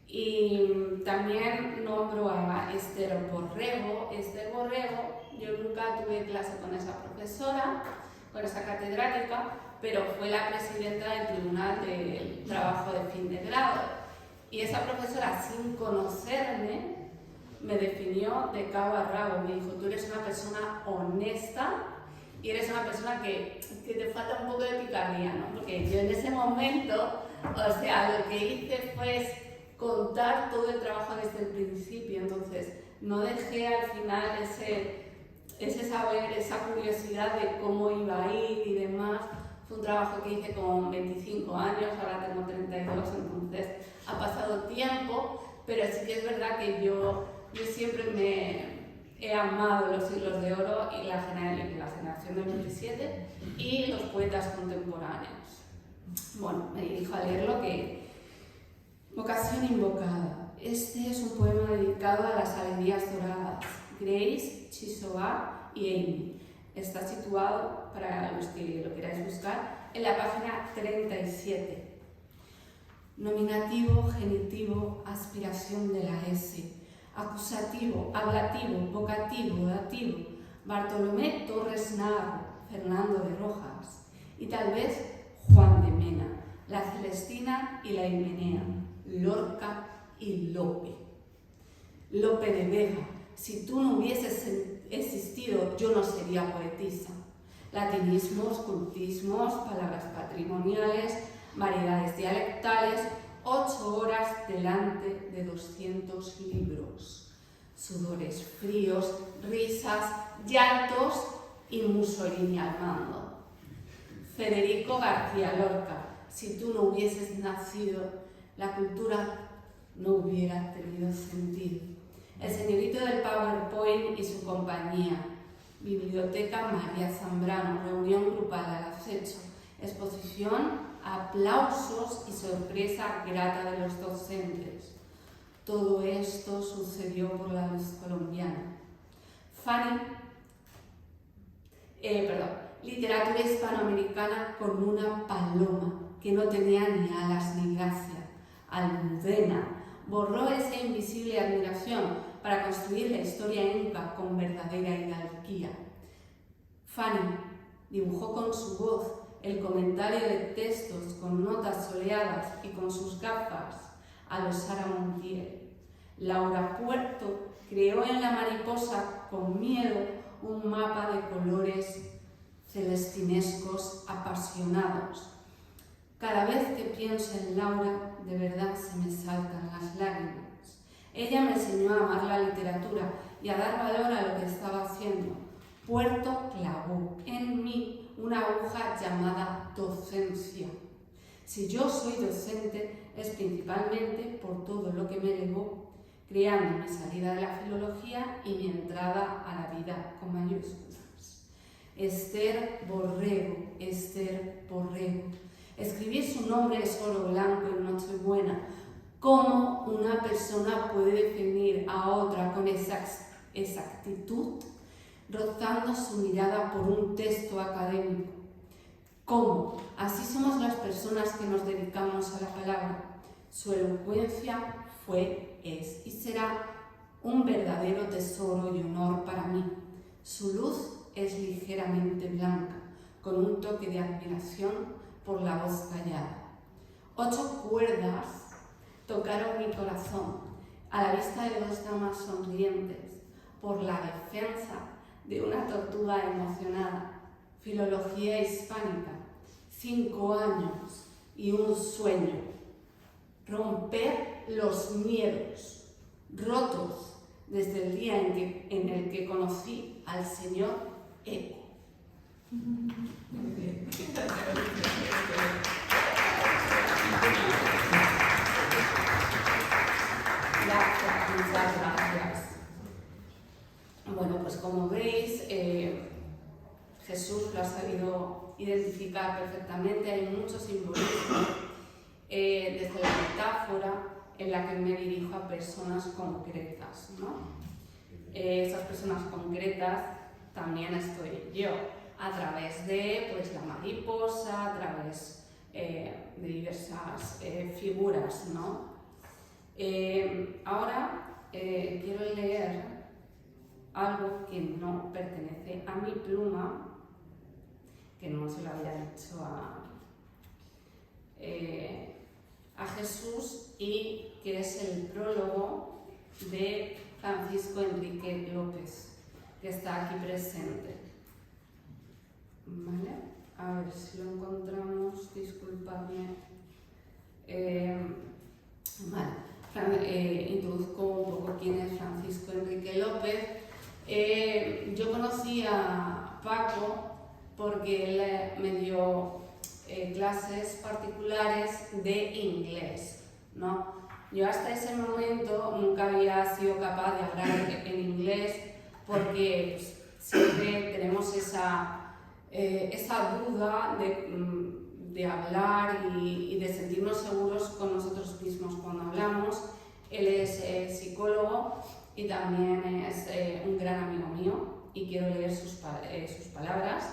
Y también nombro a Esther Borrego. Esther Borrego, yo nunca tuve clase con esa profesora, con esa catedrática, pero fue la presidenta del Tribunal del Trabajo de fin de grado. Y esa profesora, sin conocerme, me definió de cabo a rabo. Me dijo: tú eres una persona honesta y eres una persona que te falta un poco de picardía, ¿no? Porque yo en ese momento, o sea, lo que hice fue contar todo el trabajo desde el principio, entonces no dejé al final ese saber, esa curiosidad de cómo iba a ir y demás. Fue un trabajo que hice con 25 años, ahora tengo 32, entonces ha pasado tiempo, pero sí que es verdad que yo siempre me he amado los siglos de oro y la generación del 27 y los poetas contemporáneos. Bueno, me dirijo a leerlo, que Vocación invocada. Este es un poema dedicado a las alegrías doradas, Grace, Chisoa y Amy. Está situado, para los que lo queráis buscar, en la página 37. Nominativo, genitivo, aspiración de la S. Acusativo, ablativo, vocativo, dativo. Bartolomé Torres Narro, Fernando de Rojas. Y tal vez Juan de Mena, la Celestina y la Himenea. Lorca y Lope. Lope de Vega, si tú no hubieses existido, yo no sería poetisa. Latinismos, cultismos, palabras patrimoniales, variedades dialectales, 8 horas delante de 200 libros. Sudores fríos, risas, llantos y Mussolini al mando. Federico García Lorca, si tú no hubieses nacido, la cultura no hubiera tenido sentido. El señorito del PowerPoint y su compañía. Biblioteca María Zambrano, reunión grupal al acecho, exposición, aplausos y sorpresa grata de los docentes. Todo esto sucedió por la luz colombiana. Literatura hispanoamericana con una paloma que no tenía ni alas ni gracia. Almudena borró esa invisible admiración para construir la historia inca con verdadera hidalguía. Fanny dibujó con su voz el comentario de textos con notas soleadas y con sus gafas a los Sara Montiel. Laura Puerto creó en la mariposa con miedo un mapa de colores celestinescos apasionados. Cada vez que pienso en Laura, de verdad se me saltan las lágrimas. Ella me enseñó a amar la literatura y a dar valor a lo que estaba haciendo. Puerto clavó en mí una aguja llamada docencia. Si yo soy docente es principalmente por todo lo que me legó, creando mi salida de la filología y mi entrada a la vida con mayúsculas. Esther Borrego, Esther Borrego. Escribir su nombre es oro blanco en Nochebuena. ¿Cómo una persona puede definir a otra con exactitud, rozando su mirada por un texto académico? ¿Cómo? Así somos las personas que nos dedicamos a la palabra. Su elocuencia fue, es y será un verdadero tesoro y honor para mí. Su luz es ligeramente blanca, con un toque de admiración por la voz callada. 8 cuerdas tocaron mi corazón a la vista de 2 damas sonrientes por la defensa de una tortuga emocionada. Filología hispánica, 5 años y un sueño. Romper los miedos rotos desde el día en el que conocí al señor Eco. Muchas gracias. Bueno, pues como veis, Jesús lo ha sabido identificar perfectamente. Hay mucho simbolismo desde la metáfora en la que me dirijo a personas concretas, ¿no? Esas personas concretas también estoy yo, a través de pues, la mariposa, a través de diversas figuras, ¿no? Ahora quiero leer algo que no pertenece a mi pluma, que no se lo había dicho a Jesús, y que es el prólogo de Francisco Enrique López, que está aquí presente. ¿Vale? A ver si lo encontramos, disculpadme. Vale, introduzco un poco quién es Francisco Enrique López. Yo conocí a Paco porque él me dio clases particulares de inglés, ¿no? Yo hasta ese momento nunca había sido capaz de hablar en inglés porque pues, siempre tenemos esa duda de hablar y de sentirnos seguros con nosotros mismos cuando hablamos. Él es psicólogo y también es un gran amigo mío, y quiero leer sus palabras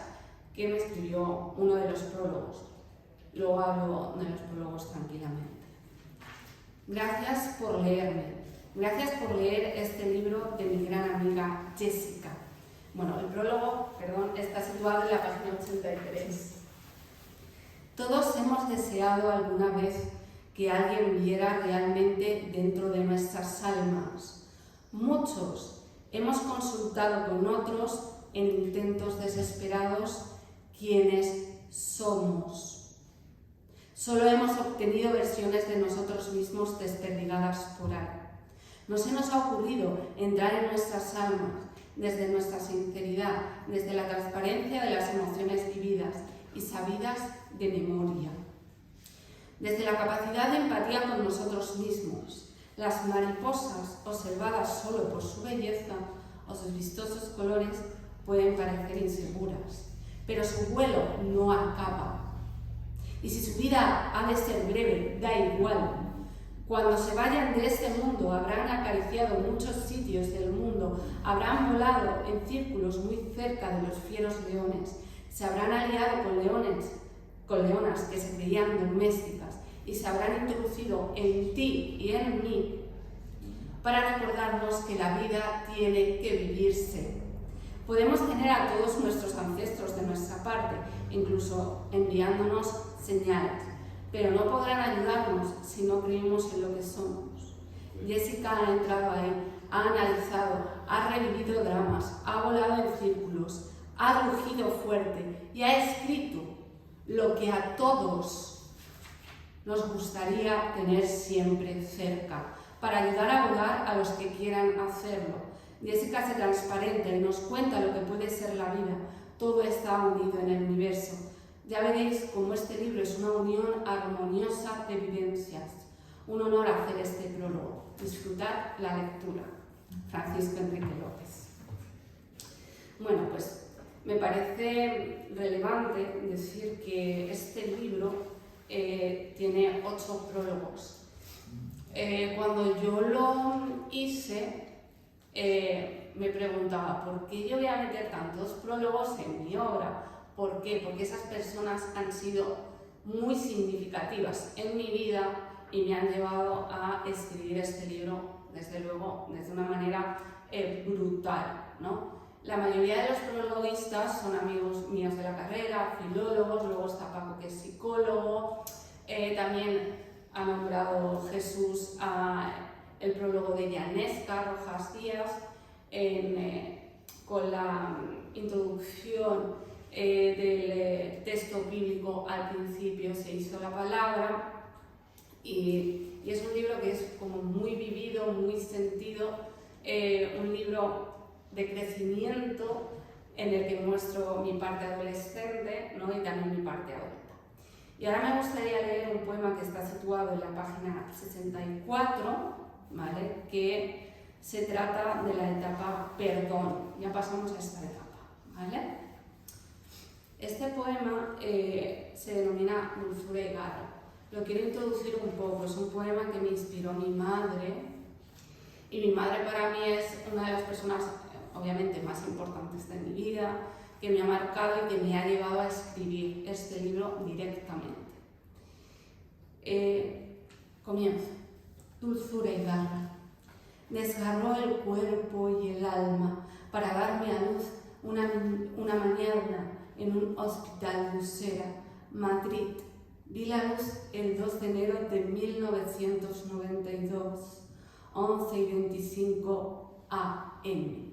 que me escribió uno de los prólogos. Luego hablo de los prólogos tranquilamente. Gracias por leerme. Gracias por leer este libro de mi gran amiga Jessica. Bueno, el prólogo, está situado en la página 83. Todos hemos deseado alguna vez que alguien viera realmente dentro de nuestras almas. Muchos hemos consultado con otros en intentos desesperados quiénes somos. Solo hemos obtenido versiones de nosotros mismos desperdigadas por ahí. No se nos ha ocurrido entrar en nuestras almas desde nuestra sinceridad, desde la transparencia de las emociones vividas y sabidas de memoria. Desde la capacidad de empatía con nosotros mismos. Las mariposas, observadas solo por su belleza o sus vistosos colores, pueden parecer inseguras, pero su vuelo no acaba. Y si su vida ha de ser breve, da igual. Cuando se vayan de este mundo, habrán acariciado muchos sitios del mundo, habrán volado en círculos muy cerca de los fieros leones, se habrán aliado con leonas que se creían domésticas y se habrán introducido en ti y en mí para recordarnos que la vida tiene que vivirse. Podemos tener a todos nuestros ancestros de nuestra parte, incluso enviándonos señales, pero no podrán ayudarnos si no creemos en lo que somos. Jessica ha entrado ahí, ha analizado, ha revivido dramas, ha volado en círculos, ha rugido fuerte y ha escrito lo que a todos nos gustaría tener siempre cerca, para ayudar a volar a los que quieran hacerlo. Jessica se transparenta y nos cuenta lo que puede ser la vida, todo está unido en el universo. Ya veréis cómo este libro es una unión armoniosa de vivencias. Un honor hacer este prólogo. Disfrutad la lectura. Francisco Enrique López. Bueno, pues me parece relevante decir que este libro tiene 8 prólogos. Cuando yo lo hice, me preguntaba, ¿por qué yo voy a meter tantos prólogos en mi obra? ¿Por qué? Porque esas personas han sido muy significativas en mi vida y me han llevado a escribir este libro, desde luego, desde una manera brutal, ¿no? La mayoría de los prologuistas son amigos míos de la carrera, filólogos, luego está Paco, que es psicólogo, también ha nombrado Jesús el prólogo de Yanesca Rojas Díaz, con la introducción del texto bíblico al principio se hizo la palabra, y es un libro que es como muy vivido, muy sentido, un libro de crecimiento en el que muestro mi parte adolescente, ¿no? Y también mi parte adulta. Y ahora me gustaría leer un poema que está situado en la página 64, ¿vale? Que se trata de la etapa perdón. Ya pasamos a esta etapa, ¿vale? Este poema se denomina Dulzura y Garra. Lo quiero introducir un poco. Es un poema que me inspiró mi madre, y mi madre para mí es una de las personas obviamente más importantes de mi vida, que me ha marcado y que me ha llevado a escribir este libro directamente. Comienzo. Dulzura y garra. Desgarró el cuerpo y el alma para darme a luz una mañana en un hospital de Usera, Madrid. Vi la luz el 2 de enero de 1992, 11:25 AM.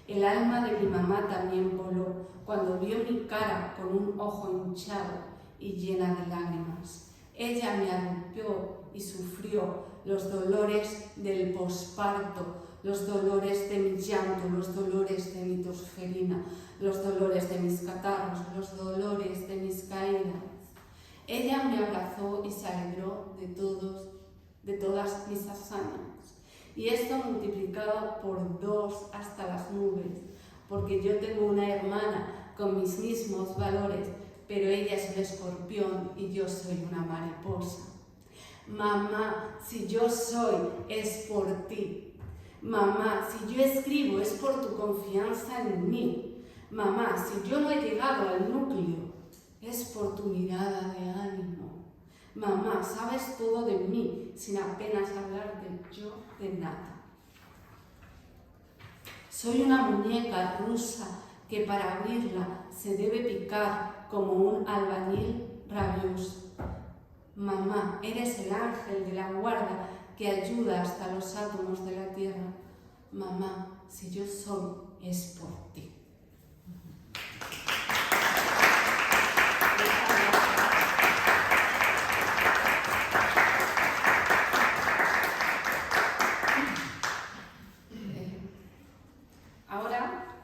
El alma de mi mamá también voló cuando vio mi cara con un ojo hinchado y llena de lágrimas. Ella me arrumpió y sufrió los dolores del posparto, los dolores de mi llanto, los dolores de mi tosferina, los dolores de mis catarros, los dolores de mis caídas. Ella me abrazó y se alegró de todas mis hazañas. Y esto multiplicado por 2 hasta las nubes, porque yo tengo una hermana con mis mismos valores, pero ella es un escorpión y yo soy una mariposa. Mamá, si yo soy, es por ti. Mamá, si yo escribo, es por tu confianza en mí. Mamá, si yo no he llegado al núcleo, es por tu mirada de ánimo. Mamá, sabes todo de mí, sin apenas hablar de yo de nada. Soy una muñeca rusa que para abrirla se debe picar como un albañil rabioso. Mamá, eres el ángel de la guarda que ayuda hasta los átomos de la tierra. Mamá, si yo soy, es por ti.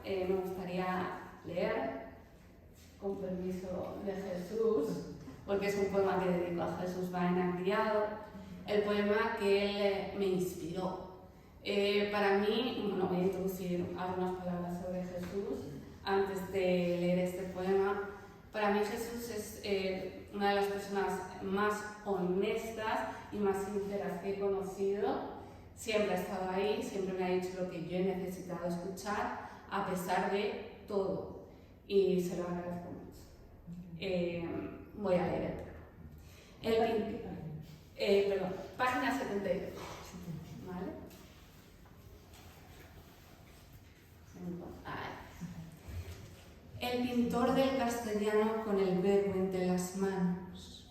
Me gustaría leer, con permiso de Jesús, porque es un poema que dedico a Jesús Baena Criado, el poema que él me inspiró. Para mí, bueno, voy a introducir algunas palabras sobre Jesús antes de leer este poema. Para mí Jesús es una de las personas más honestas y más sinceras que he conocido. Siempre ha estado ahí, siempre me ha dicho lo que yo he necesitado escuchar, a pesar de todo, y se lo agradezco mucho. Voy a leer perdón, página 72, ¿vale? El pintor del castellano con el verbo entre las manos.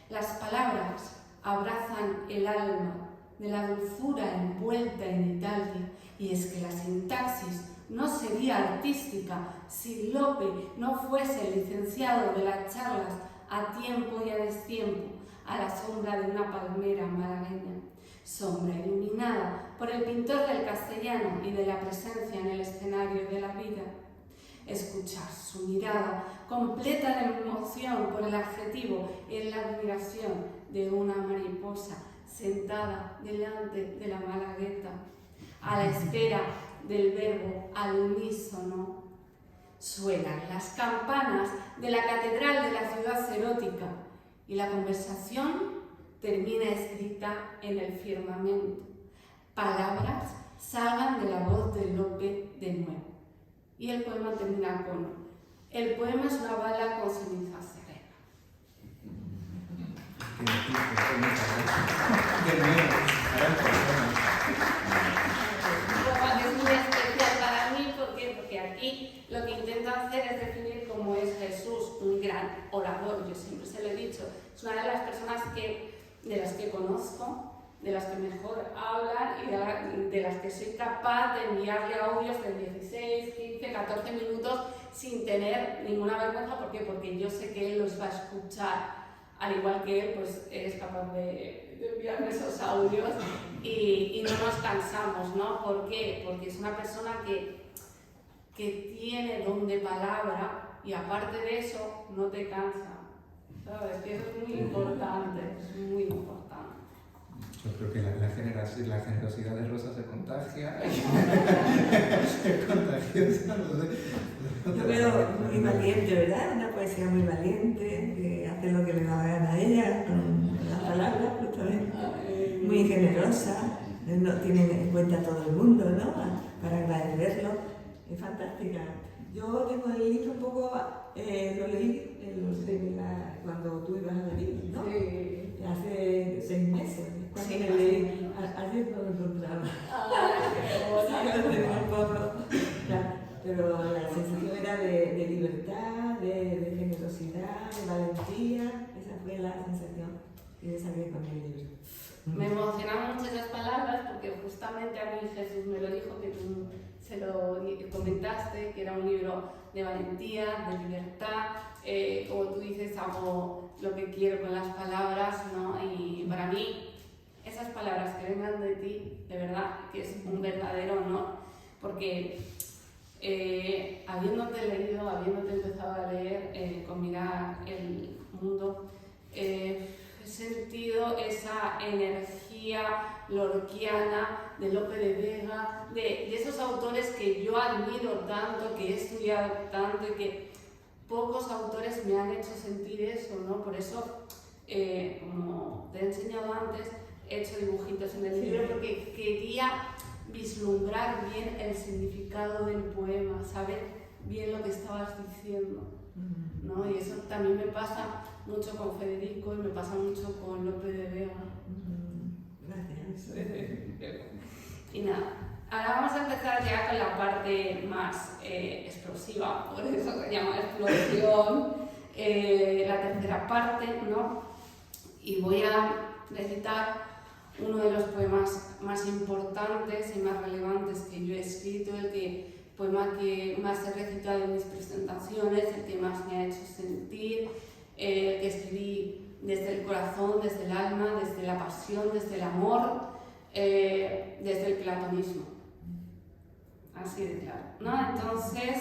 Las palabras abrazan el alma de la dulzura envuelta en Italia, y es que la sintaxis no sería artística si Lope no fuese licenciado de las charlas a tiempo y a destiempo, a la sombra de una palmera malagueña, sombra iluminada por el pintor del castellano y de la presencia en el escenario de la vida. escuchar su mirada completa de emoción por el adjetivo en la admiración de una mariposa sentada delante de la Malagueta, a la espera del verbo al unísono. Suenan las campanas de la catedral de la ciudad erótica y la conversación termina escrita en el firmamento. Palabras salgan de la voz de Lope de nuevo. Y el poema termina con: el poema es una bala con ceniza serena. Es muy especial para mí porque aquí lo que intento hacer es definir cómo es Jesús, un gran orador. Yo siempre se lo he dicho, es una de las personas de las que conozco, de las que mejor hablan y de las que soy capaz de enviarle audios de 16, 15, 14 minutos sin tener ninguna vergüenza. ¿Por qué? Porque yo sé que él los va a escuchar, al igual que él, pues es capaz de enviarme esos audios y no nos cansamos, ¿no? ¿Por qué? Porque es una persona que tiene don de palabra y aparte de eso no te cansa, ¿sabes? Que eso es muy importante, es muy importante. Yo creo que la generosidad de Rosa se contagia. Es contagiosa, no sé. Yo veo muy valiente, ¿verdad? Una poesía muy valiente, que hace lo que le da la gana a ella, con las palabras, justamente. Muy generosa, no tiene en cuenta a todo el mundo, ¿no? Para agradecerlo. Es fantástica. Yo tengo el libro un poco, lo leí cuando tú ibas a venir, ¿no? Sí. Hace 6 meses. Cuando Sí, me leí, ayer no lo encontraba. Pero la sensación era de libertad, de generosidad, de valentía. Esa fue la sensación que saqué con el libro. Me emocionaron mucho esas palabras porque justamente a mí Jesús me lo dijo, que tú se lo comentaste, que era un libro de valentía, de libertad. Como tú dices, hago lo que quiero con las palabras, ¿no? Y para mí esas palabras que vengan de ti, de verdad, que es un verdadero honor, porque habiéndote leído, habiéndote empezado a leer con Mirar el Mundo, he sentido esa energía lorquiana de Lope de Vega, de esos autores que yo admiro tanto, que he estudiado tanto y que pocos autores me han hecho sentir eso, ¿no? Por eso, como te he enseñado antes, he hecho dibujitos en el libro porque quería vislumbrar bien el significado del poema, saber bien lo que estabas diciendo, ¿no? Y eso también me pasa mucho con Federico y me pasa mucho con Lope de Vega. Gracias. Y nada, ahora vamos a empezar ya con la parte más explosiva, por eso se llama explosión, la tercera parte, ¿no? Y voy a recitar uno de los poemas más importantes y más relevantes que yo he escrito, poema que más he recitado en mis presentaciones, el que más me ha hecho sentir, el que escribí desde el corazón, desde el alma, desde la pasión, desde el amor, desde el platonismo. Así de claro, ¿no? Entonces,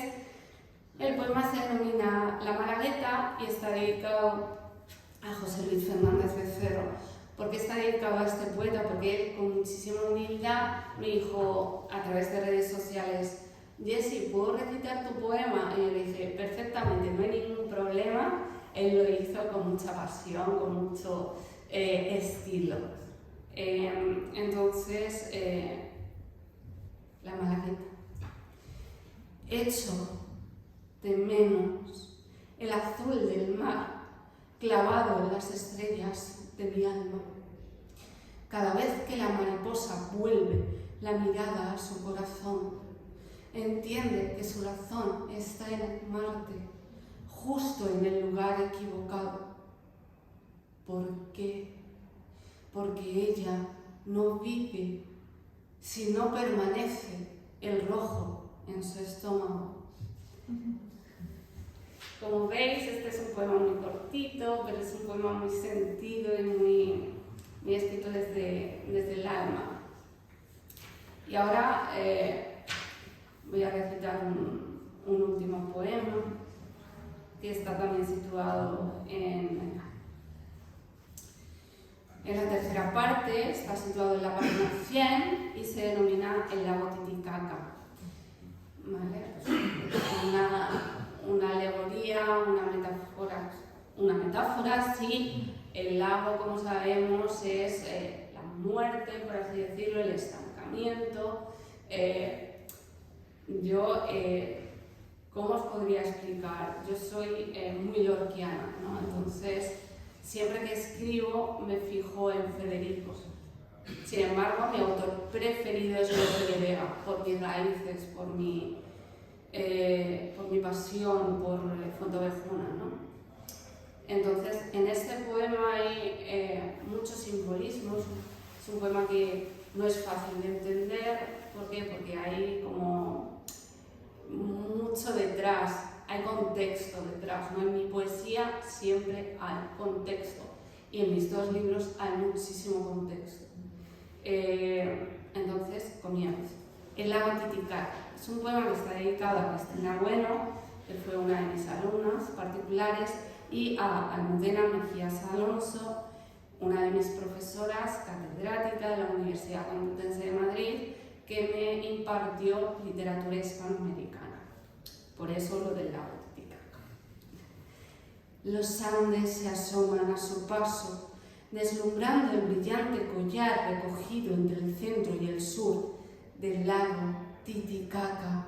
el poema se denomina La Malagueta y está dedicado a José Luis Fernández Becerro. ¿Por qué está dedicado a este poeta? Porque él, con muchísima humildad, me dijo a través de redes sociales: Jessie, ¿puedo recitar tu poema? Y yo le dije: perfectamente, no hay ningún problema. Él lo hizo con mucha pasión, con mucho estilo. Entonces, La Malagueta. Echo de menos el azul del mar clavado en las estrellas de mi alma. Cada vez que la mariposa vuelve la mirada a su corazón, entiende que su razón está en Marte, justo en el lugar equivocado. ¿Por qué? Porque ella no vive si no permanece el rojo en su estómago. Como veis, este es un poema muy cortito, pero es un poema muy sentido y muy escrito desde el alma. Y ahora voy a recitar un último poema que está también situado en la tercera parte, está situado en la página 100 y se denomina El lago Titicaca. ¿Vale? Una alegoría, una metáfora, sí. El lago, como sabemos, es la muerte, por así decirlo, el estancamiento. ¿Cómo os podría explicar? Yo soy muy lorquiana, ¿no? Entonces, siempre que escribo me fijo en Federico. Sin embargo, mi autor preferido es Lope de Vega, por mis raíces, por mi pasión por Fontevecuna, ¿no? Entonces, en este poema hay muchos simbolismos. Es un poema que no es fácil de entender. ¿Por qué? Porque hay como mucho detrás, hay contexto detrás, ¿no? En mi poesía siempre hay contexto y en mis dos libros hay muchísimo contexto. Entonces, comienzo. El lago Titicaca es un poema que está dedicado a Cristina Bueno, que fue una de mis alumnas particulares, y a Almudena Mejías Alonso, una de mis profesoras catedrática de la Universidad Complutense de Madrid, que me impartió literatura hispanoamericana. Por eso lo del lago Titicaca. Los Andes se asoman a su paso, deslumbrando el brillante collar recogido entre el centro y el sur del lago Titicaca.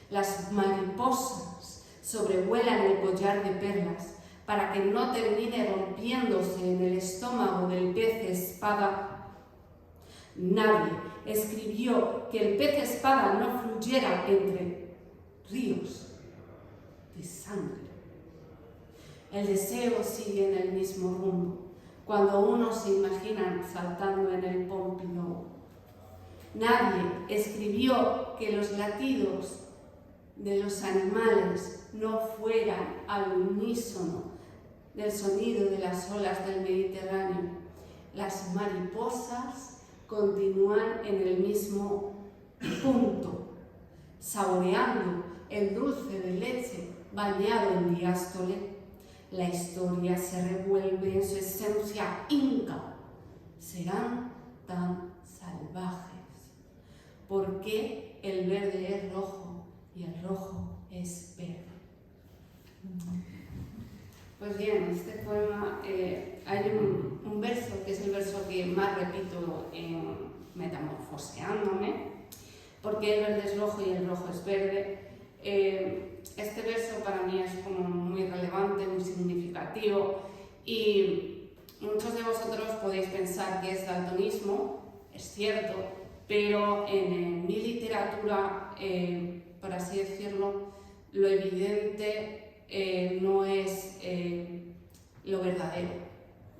Las mariposas sobrevuelan el collar de perlas para que no termine rompiéndose en el estómago del pez espada. Nadie escribió que el pez espada no fluyera entre ríos de sangre. El deseo sigue en el mismo rumbo, cuando uno se imagina saltando en el Pompidou. Nadie escribió que los latidos de los animales no fueran al unísono del sonido de las olas del Mediterráneo. Las mariposas continúan en el mismo punto, saboreando el dulce de leche bañado en diástole. La historia se revuelve en su esencia inca. Serán tan salvajes. ¿Por qué el verde es rojo y el rojo es verde? Pues bien, este poema, hay un verso que es el verso que más repito en Metamorfoseándome, porque el verde es rojo y el rojo es verde. Este verso para mí es como muy relevante, muy significativo, y muchos de vosotros podéis pensar que es daltonismo, es cierto, pero en mi literatura, por así decirlo, lo evidente no es lo verdadero,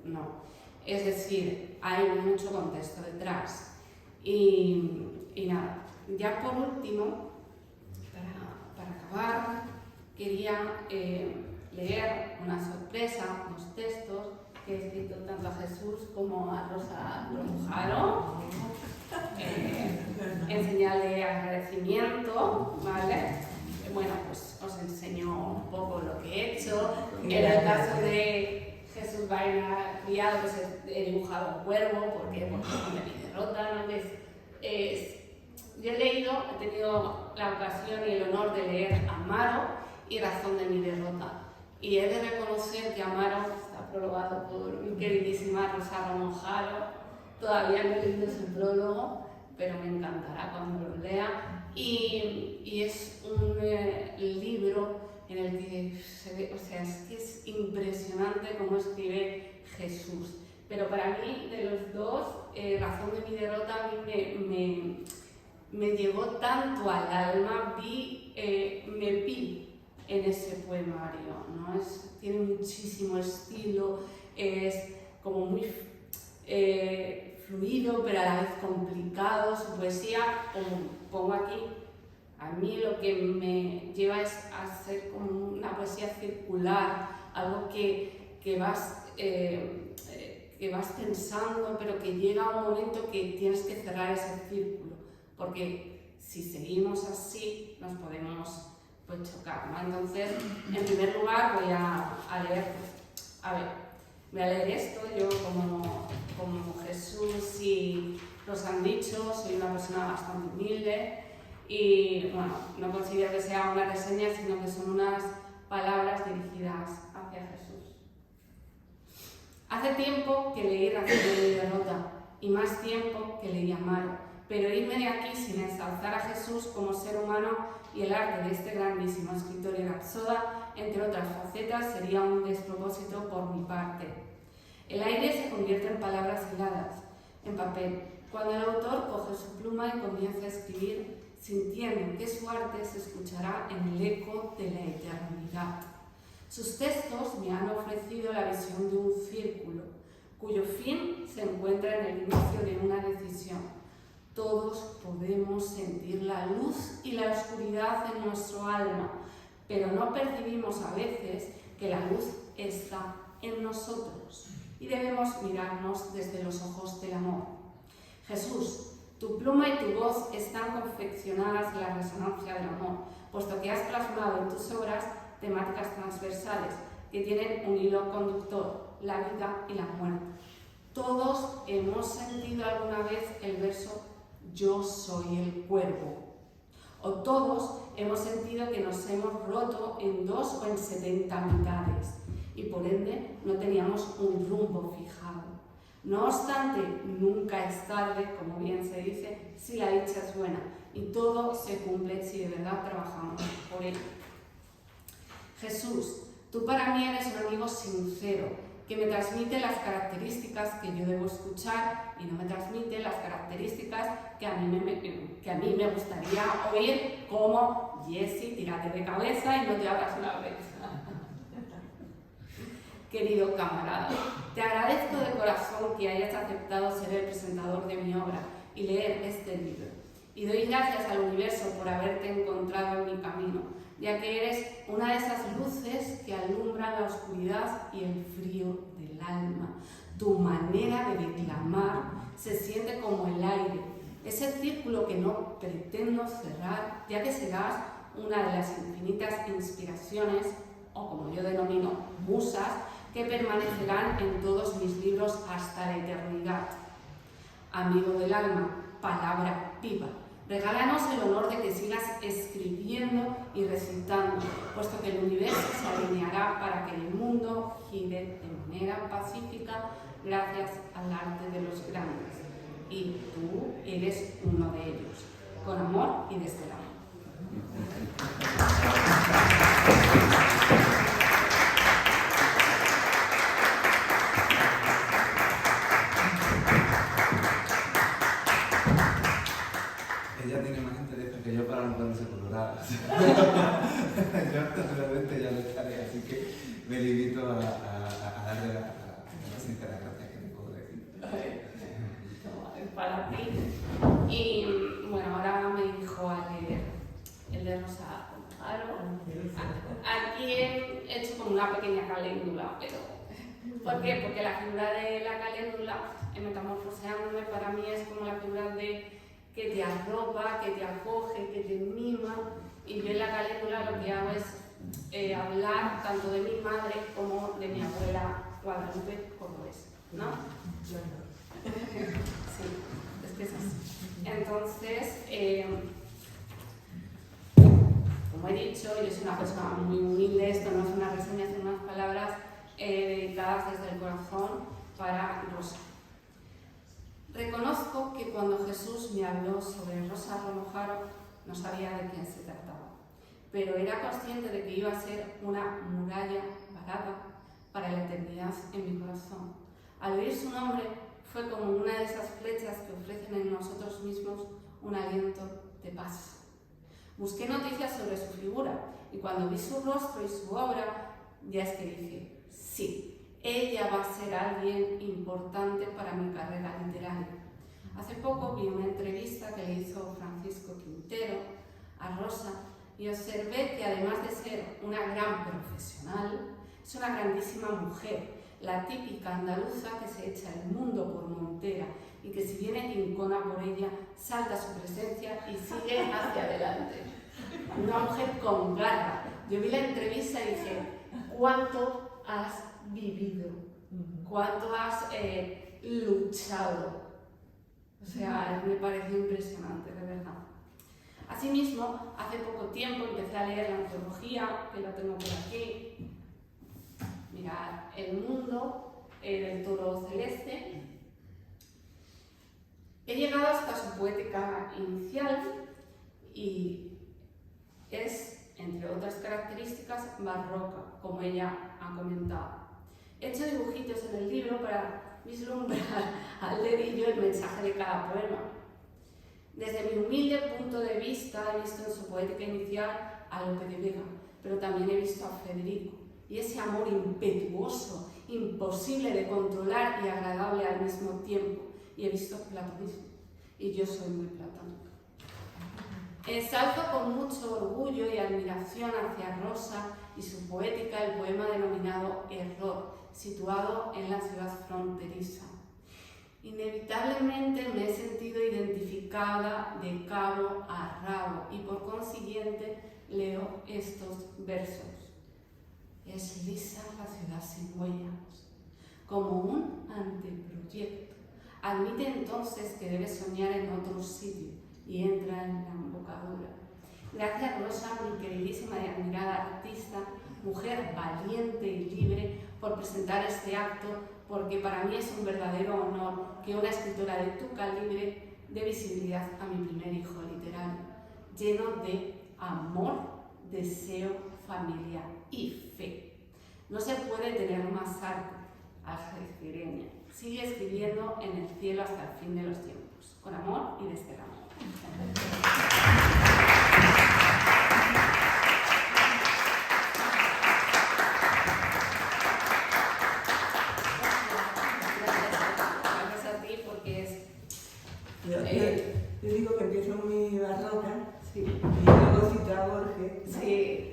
no. Es decir, hay mucho contexto detrás. Y nada, ya por último, para acabar, quería leer una sorpresa, unos textos que he escrito tanto a Jesús como a Rosa Bromujaro, en señal de agradecimiento, ¿vale? Bueno, pues os enseño un poco lo que he hecho. En el caso de Jesús Vaina Criado, pues he dibujado un cuervo, ¿por qué? Porque es mi derrota, ¿no? Yo he leído, he tenido la ocasión y el honor de leer Amaro y Razón de mi derrota. Y he de reconocer que Amaro está prologado por mi queridísima Rosa Bromujaro. Todavía no he leído ese prólogo, pero me encantará cuando lo lea. Y es un libro en el que se ve, o sea, es que es impresionante cómo escribe Jesús. Pero para mí, de los dos, Razón de mi derrota a mí me llegó tanto al alma, me vi en ese poemario, ¿no? Tiene muchísimo estilo, es como muy fluido, pero a la vez complicado. Su poesía, como pongo aquí, a mí lo que me lleva es a hacer como una poesía circular, algo que vas pensando, pero que llega un momento que tienes que cerrar ese círculo, porque si seguimos así nos podemos pues chocar, ¿no? Entonces, en primer lugar voy a leer, voy a leer esto. Yo como Jesús y nos han dicho, soy una persona bastante humilde y bueno, no considero que sea una reseña, sino que son unas palabras dirigidas hacia Jesús. Hace tiempo que leí Razón de Derrota y más tiempo que leí Amaro, pero irme de aquí sin ensalzar a Jesús como ser humano y el arte de este grandísimo escritor y rapsoda, entre otras facetas, sería un despropósito por mi parte. El aire se convierte en palabras heladas, en papel, cuando el autor coge su pluma y comienza a escribir, sintiendo que su arte se escuchará en el eco de la eternidad. Sus textos me han ofrecido la visión de un círculo, cuyo fin se encuentra en el inicio de una decisión. Todos podemos sentir la luz y la oscuridad en nuestro alma, pero no percibimos a veces que la luz está en nosotros y debemos mirarnos desde los ojos del amor. Jesús, tu pluma y tu voz están confeccionadas en la resonancia del amor, puesto que has plasmado en tus obras temáticas transversales que tienen un hilo conductor, la vida y la muerte. Todos hemos sentido alguna vez el verso "Yo soy el cuervo", o todos hemos sentido que nos hemos roto en 2 o en 70 mitades y por ende no teníamos un rumbo fijado. No obstante, nunca es tarde, como bien se dice, si la dicha es buena, y todo se cumple si de verdad trabajamos por ello. Jesús, tú para mí eres un amigo sincero, que me transmite las características que yo debo escuchar y no me transmite las características que a mí me gustaría oír, como Jessie, tírate de cabeza y no te abras una vez. Querido camarada, te agradezco de corazón que hayas aceptado ser el presentador de mi obra y leer este libro. Y doy gracias al universo por haberte encontrado en mi camino, ya que eres una de esas luces que alumbran la oscuridad y el frío del alma. Tu manera de declamar se siente como el aire, ese círculo que no pretendo cerrar, ya que serás una de las infinitas inspiraciones, o como yo denomino, musas, que permanecerán en todos mis libros hasta la eternidad. Amigo del alma, palabra viva, regálanos el honor de que sigas escribiendo y recitando, puesto que el universo se alineará para que el mundo gire de manera pacífica gracias al arte de los grandes. Y tú eres uno de ellos, con amor y desde el amor. Ella tiene más interés que yo para no ponerse colorada. Yo realmente ya lo estaré, así que me limito a darle la sincera gracia que le puedo decir. Para ti. Y bueno, ahora me dijo a leer el de Rosa Romojaro. Aquí he hecho como una pequeña caléndula, pero ¿por qué? Porque la figura de la caléndula, en Metamorfoseándome, para mí es como la figura de que te arropa, que te acoge, que te mima, y yo en la caléndula lo que hago es hablar tanto de mi madre como de mi abuela Guadalupe Cordobés, ¿no? Sí, es que es así. Entonces, como he dicho, yo soy una persona muy humilde, esto no es una reseña, son unas palabras dedicadas desde el corazón para Rosa. Reconozco que cuando Jesús me habló sobre Rosa Romojaro no sabía de quién se trataba, pero era consciente de que iba a ser una muralla varada para la eternidad en mi corazón. Al oír su nombre fue como una de esas flechas que ofrecen en nosotros mismos un aliento de paz. Busqué noticias sobre su figura y cuando vi su rostro y su obra, ya es que dije, sí, ella va a ser alguien importante para mi carrera literaria. Hace poco vi una entrevista que le hizo Francisco Quintero a Rosa y observé que además de ser una gran profesional, es una grandísima mujer, la típica andaluza que se echa el mundo por montera y que si viene quincona por ella, salta su presencia y sigue hacia adelante. una mujer con garra. Yo vi la entrevista y dije, ¿cuánto has vivido? ¿Cuánto has luchado? O sea, me pareció impresionante, de verdad. Asimismo, hace poco tiempo empecé a leer la antología, que la tengo por aquí. Mirad, El mundo del toro celeste. He llegado hasta su poética inicial y es, entre otras características, barroca, como ella ha comentado. He hecho dibujitos en el libro para vislumbrar al dedillo el mensaje de cada poema. Desde mi humilde punto de vista he visto en su poética inicial a Lope de Vega, pero también he visto a Federico, y ese amor impetuoso, imposible de controlar y agradable al mismo tiempo. Y he visto platonismo, y yo soy muy platónica. Ensalzo con mucho orgullo y admiración hacia Rosa y su poética el poema denominado Error, situado en la ciudad fronteriza. Inevitablemente me he sentido identificada de cabo a rabo y por consiguiente leo estos versos. Es lisa la ciudad sin huellas, como un anteproyecto. Admite entonces que debe soñar en otro sitio y entra en la embocadura. Gracias, Rosa, mi queridísima y admirada artista, mujer valiente y libre, por presentar este acto, porque para mí es un verdadero honor que una escritora de tu calibre dé visibilidad a mi primer hijo literario, lleno de amor, deseo, familia y fe. No se puede tener más arte, algecireña. Sigue escribiendo en el cielo hasta el fin de los tiempos, con amor y desde el amor. Gracias a ti porque es... Yo digo que empiezo muy barroca, Sí. y luego cito a Borges, ¿no? Sí.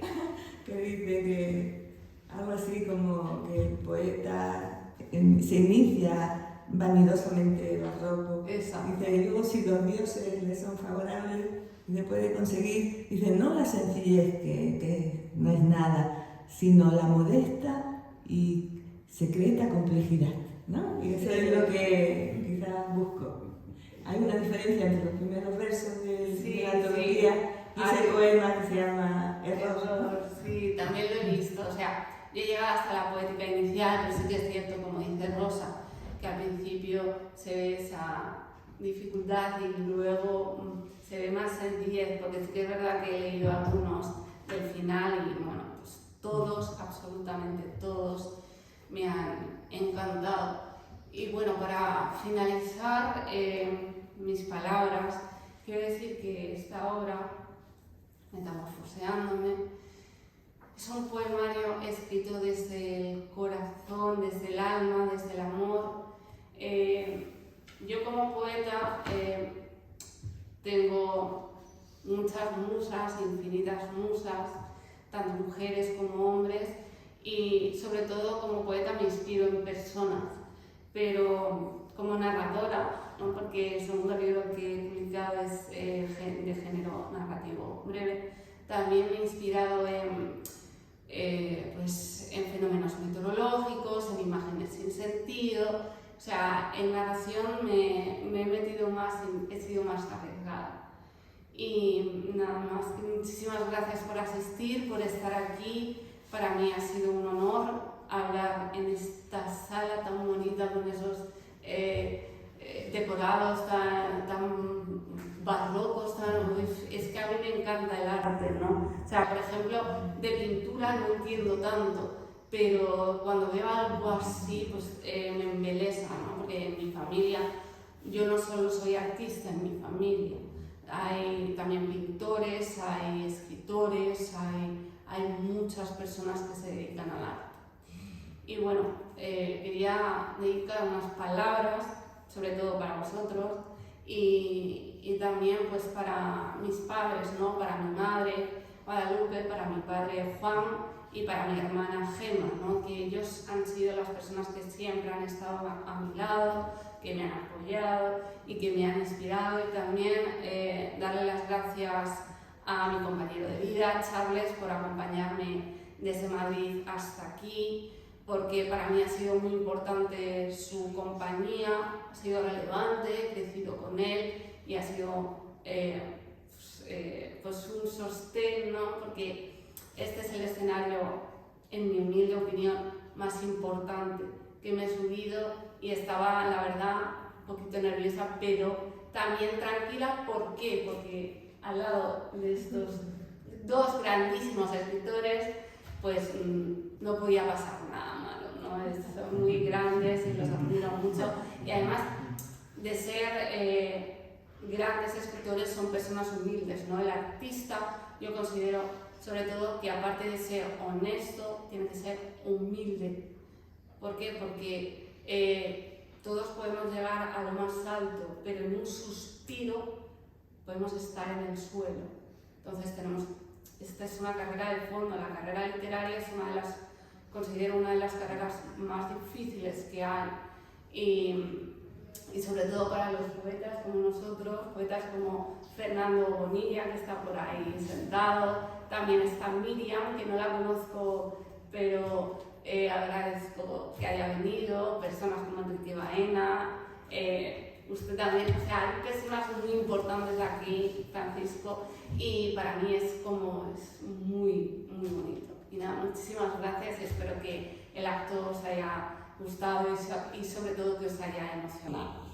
Que dice que algo así como que el poeta se inicia vanidosamente barroco. Exacto. Dice, y luego si los dioses le son favorables, le puede conseguir, dice, no la sencillez que no es nada, sino la modesta y secreta complejidad, ¿no? Y eso es lo que quizás busco. Hay una diferencia entre los primeros versos de la antología y ese poema que se llama Error. Sí, también lo he visto. O sea, yo he llegado hasta la poética inicial, pero sí que es cierto, como dice Rosa, que al principio se ve esa dificultad y luego se ve más sencillez, porque sí que es verdad que he leído algunos del final y bueno, pues todos, absolutamente todos, me han encantado. Y bueno, para finalizar mis palabras, quiero decir que esta obra, Metamorfoseándome, es un poemario escrito desde el corazón, desde el alma, desde el amor. Yo como poeta tengo muchas musas, infinitas musas, tanto mujeres como hombres, y sobre todo como poeta me inspiro en personas, pero como narradora, ¿no? Porque el segundo libro que he publicado es de género narrativo breve, también me he inspirado en fenómenos meteorológicos, en imágenes sin sentido. O sea, en narración me he metido más, he sido más arriesgada. Y nada más, muchísimas gracias por asistir, por estar aquí. Para mí ha sido un honor hablar en esta sala tan bonita con esos decorados tan barrocos, es que a mí me encanta el arte, ¿no? O sea, por ejemplo, de pintura no entiendo tanto, pero cuando veo algo así, pues me embelesa, ¿no? Porque en mi familia, yo no solo soy artista, en mi familia hay también pintores, hay escritores, hay muchas personas que se dedican al arte. Y bueno, quería dedicar unas palabras, sobre todo para vosotros, y también pues para mis padres, ¿no? Para mi madre Guadalupe, para mi padre Juan y para mi hermana Gemma, ¿no? Que ellos han sido las personas que siempre han estado a mi lado, que me han apoyado y que me han inspirado, y también darle las gracias a mi compañero de vida, Charles, por acompañarme desde Madrid hasta aquí, porque para mí ha sido muy importante su compañía, ha sido relevante, he crecido con él y ha sido pues un sostén, ¿no? Porque este es el escenario, en mi humilde opinión, más importante que me he subido y estaba, la verdad, un poquito nerviosa, pero también tranquila. ¿Por qué? Porque al lado de estos dos grandísimos escritores, pues no podía pasar nada malo, ¿no? Son muy grandes y los admiro mucho, y además de ser grandes escritores son personas humildes, ¿no? El artista, yo considero sobre todo que aparte de ser honesto, tiene que ser humilde. ¿Por qué? Porque todos podemos llegar a lo más alto, pero en un suspiro podemos estar en el suelo. Entonces esta es una carrera de fondo. La carrera literaria es considero una de las carreras más difíciles que hay, y sobre todo para los poetas como nosotros, poetas como Fernando Bonilla, que está por ahí sentado, también está Miriam, que no la conozco, pero agradezco que haya venido, personas como Enrique Baena, usted también, o sea, hay personas muy importantes aquí, Francisco, y para mí es muy, muy bonito. Y nada, muchísimas gracias y espero que el acto os haya gustado y sobre todo que os haya emocionado.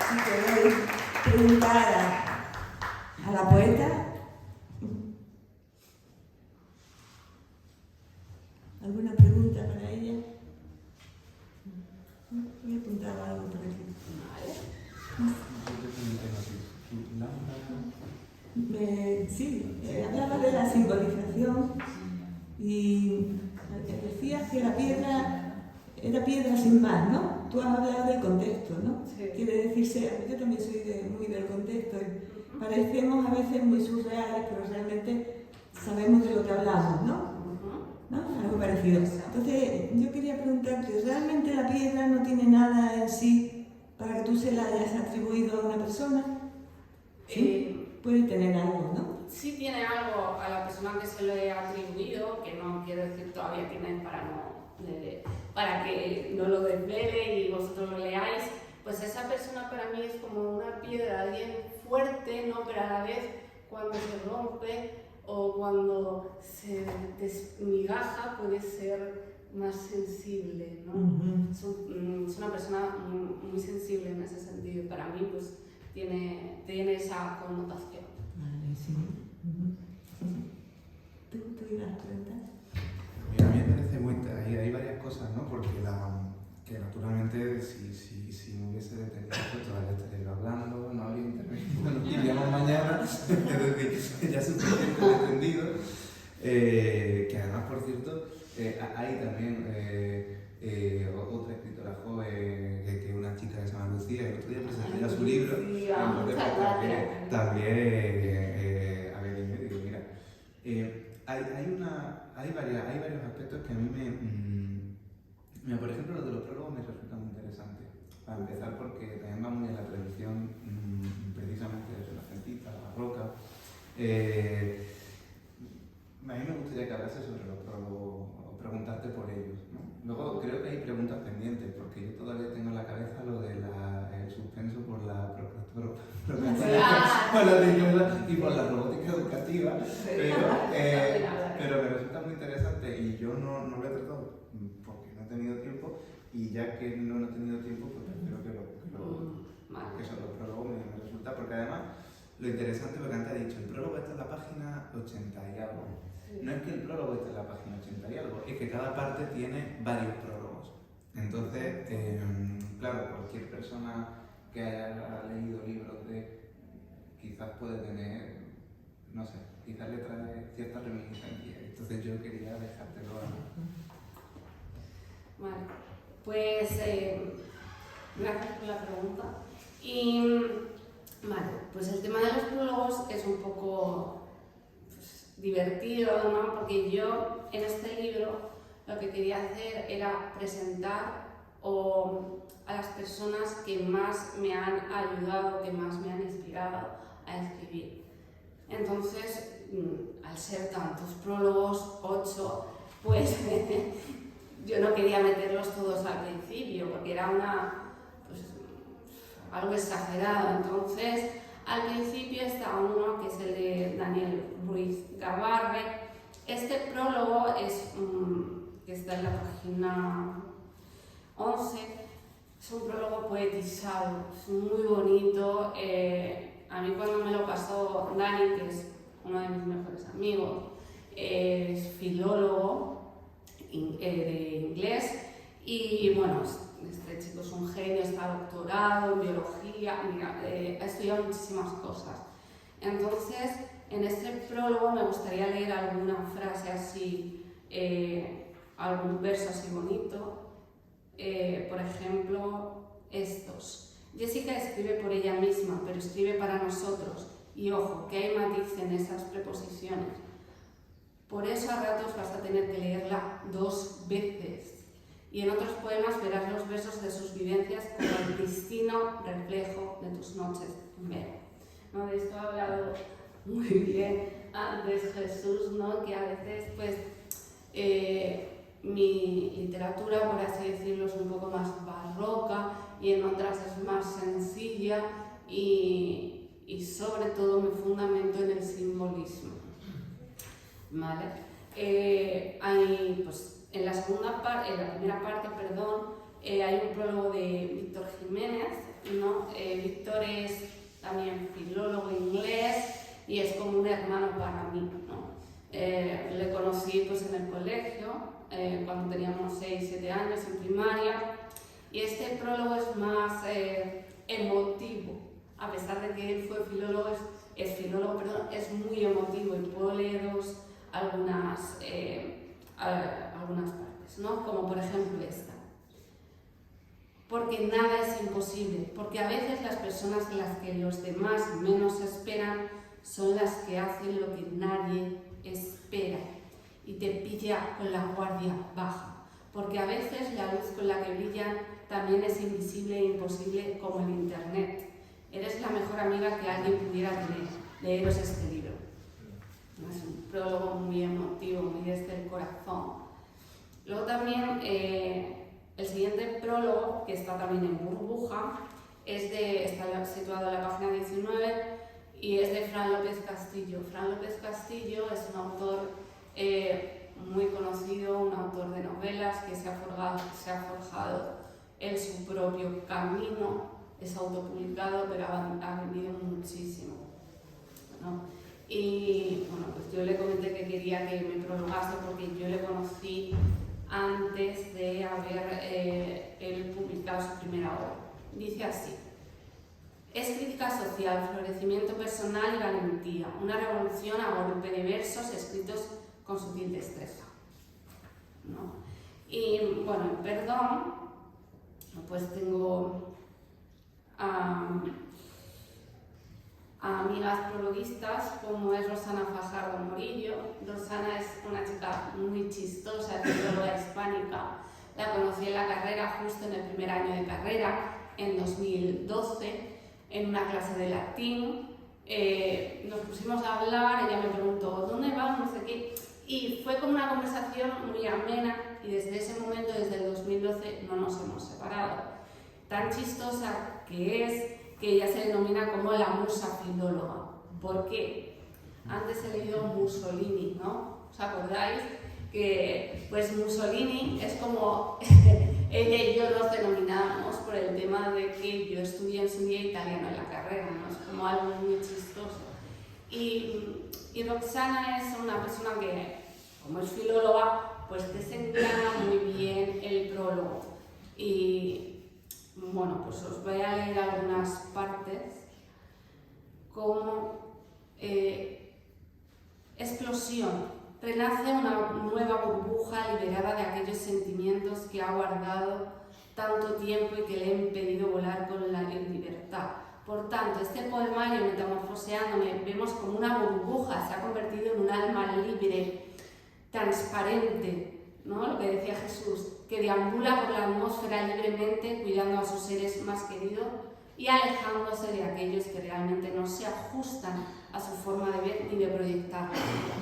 Si queréis preguntar a la poeta, ¿alguna pregunta para ella? Voy a apuntar algo por aquí. Sí, hablaba de la simbolización y decías que la piedra era piedra sin más, ¿no? Tú has hablado del contexto, ¿no? Sí. Quiere decirse, yo también soy muy del contexto y parecemos a veces muy surreales, pero realmente sabemos de lo que hablamos, ¿no? Algo parecido. Entonces, yo quería preguntarte, ¿realmente la piedra no tiene nada en sí para que tú se la hayas atribuido a una persona? ¿Sí? Puede tener algo, ¿no? Sí tiene algo a la persona que se lo he atribuido, que no quiero decir todavía quién es para que no lo desvele y vosotros lo leáis. Pues esa persona para mí es como una piedra, alguien fuerte, ¿no? Pero a la vez cuando se rompe o cuando se desmigaja puede ser más sensible, ¿no? Es una persona muy sensible en ese sentido. Para mí, pues, tiene esa connotación. Vale, sí. ¿Tú ibas a preguntar? A mí me parece hay varias cosas, ¿no? Porque que naturalmente si me hubiese detenido, pues todavía estaría hablando, no habría intervenido, nos iríamos mañana, es decir, ya suficiente defendido. Que además, por cierto, hay también otra escritora joven, que es una chica que se llama Lucía, el otro día presenté ya su libro, también, a ver, y digo, mira, hay varios aspectos que a mí mira, por ejemplo, lo de los prólogos me resulta muy interesante. Para empezar, porque también va muy en la tradición precisamente renacentista, barroca. A mí me gustaría que hablase sobre los prólogos, o preguntarte por ellos, ¿no? Luego creo que hay preguntas pendientes, porque yo todavía tengo en la cabeza lo de el suspenso por la y por la robótica educativa, pero me resulta muy interesante y yo no lo he tratado porque no he tenido tiempo, y ya que no he tenido tiempo, pues prefiero que eso, los prólogos me resulta, porque además lo interesante, lo que antes he dicho, el prólogo está en la página 80 y algo. No es que el prólogo esté en la página 80 y algo, es que cada parte tiene varios prólogos. Entonces, claro, cualquier persona que haya leído libros quizás puede tener, no sé, quizás le trae cierta reminiscencia. Entonces yo quería dejártelo Vale, pues gracias por la pregunta. Y vale, pues el tema de los prólogos es un poco divertido, ¿no? Porque yo en este libro lo que quería hacer era presentar o a las personas que más me han ayudado, que más me han inspirado a escribir. Entonces, al ser tantos prólogos, 8, pues yo no quería meterlos todos al principio porque era algo exagerado. Entonces, al principio está uno que es el de Daniel Ruiz Gabarre. Este prólogo es, que está en la página 11, es un prólogo poetizado, es muy bonito. A mí cuando me lo pasó Dani, que es uno de mis mejores amigos, es filólogo de inglés y bueno, este chico es un genio, está doctorado en biología, ha estudiado muchísimas cosas. Entonces, en este prólogo me gustaría leer alguna frase así, algún verso así bonito. Por ejemplo, estos. Jessica escribe por ella misma, pero escribe para nosotros. Y ojo, que hay matiz en esas preposiciones. Por eso a ratos vas a tener que leerla 2 veces. Y en otros poemas verás los versos de sus vivencias como el pristino reflejo de tus noches en velo. ¿No? De esto ha hablado muy bien antes Jesús, ¿no? Que a veces, pues, mi literatura, por así decirlo, es un poco más barroca y en otras es más sencilla y sobre todo me fundamento en el simbolismo. ¿Vale? Hay, pues, en la primera parte, hay un prólogo de Víctor Jiménez, ¿no? Víctor es también filólogo inglés y es como un hermano para mí, ¿no? Le conocí pues, en el colegio, cuando teníamos 6-7 años en primaria, y este prólogo es más emotivo, a pesar de que él fue filólogo, es muy emotivo y puedo leeros algunas partes, ¿no? Como por ejemplo esta. Porque nada es imposible, porque a veces las personas las que los demás menos esperan son las que hacen lo que nadie espera y te pilla con la guardia baja, porque a veces la luz con la que brillan también es invisible e imposible como el internet. Eres la mejor amiga que alguien pudiera tener. Leeros este libro. Es un prólogo muy emotivo, muy desde el corazón. Luego también el siguiente prólogo, que está también en burbuja, está situado en la página 19 y es de Fran López Castillo. Fran López Castillo es un autor muy conocido, un autor de novelas que se ha forjado en su propio camino, es autopublicado, pero ha vendido muchísimo, ¿no? Y bueno, pues yo le comenté que quería que me prologase porque yo le conocí antes de haber él publicado su primera obra. Dice así: es crítica social, florecimiento personal y valentía, una revolución a golpe de versos escritos con sutil destreza, ¿no? Y bueno, en Perdón, pues tengo amigas prologuistas como es Rosana Fajardo Morillo. Rosana es una chica muy chistosa, es filóloga hispánica. La conocí en la carrera, justo en el primer año de carrera, en 2012, en una clase de latín. Nos pusimos a hablar, ella me preguntó ¿dónde vas? No sé qué, y fue como una conversación muy amena y desde ese momento, desde el 2012, no nos hemos separado. Tan chistosa que es que ella se denomina como la musa filóloga. ¿Por qué? Antes he leído Mussolini, ¿no? ¿Os acordáis? Que pues Mussolini es como ella y yo nos denominamos por el tema de que yo estudié en su día italiano en la carrera, ¿no? Es como algo muy chistoso. Y Roxana es una persona que, como es filóloga, pues desengrana muy bien el prólogo. Y bueno, pues os voy a leer algunas partes, como explosión. Renace una nueva burbuja liberada de aquellos sentimientos que ha guardado tanto tiempo y que le ha impedido volar con la libertad. Por tanto, este poemario, Metamorfoseándome, vemos como una burbuja, se ha convertido en un alma libre, transparente, ¿no? Lo que decía Jesús, que deambula por la atmósfera libremente, cuidando a sus seres más queridos y alejándose de aquellos que realmente no se ajustan a su forma de ver ni de proyectar la vida,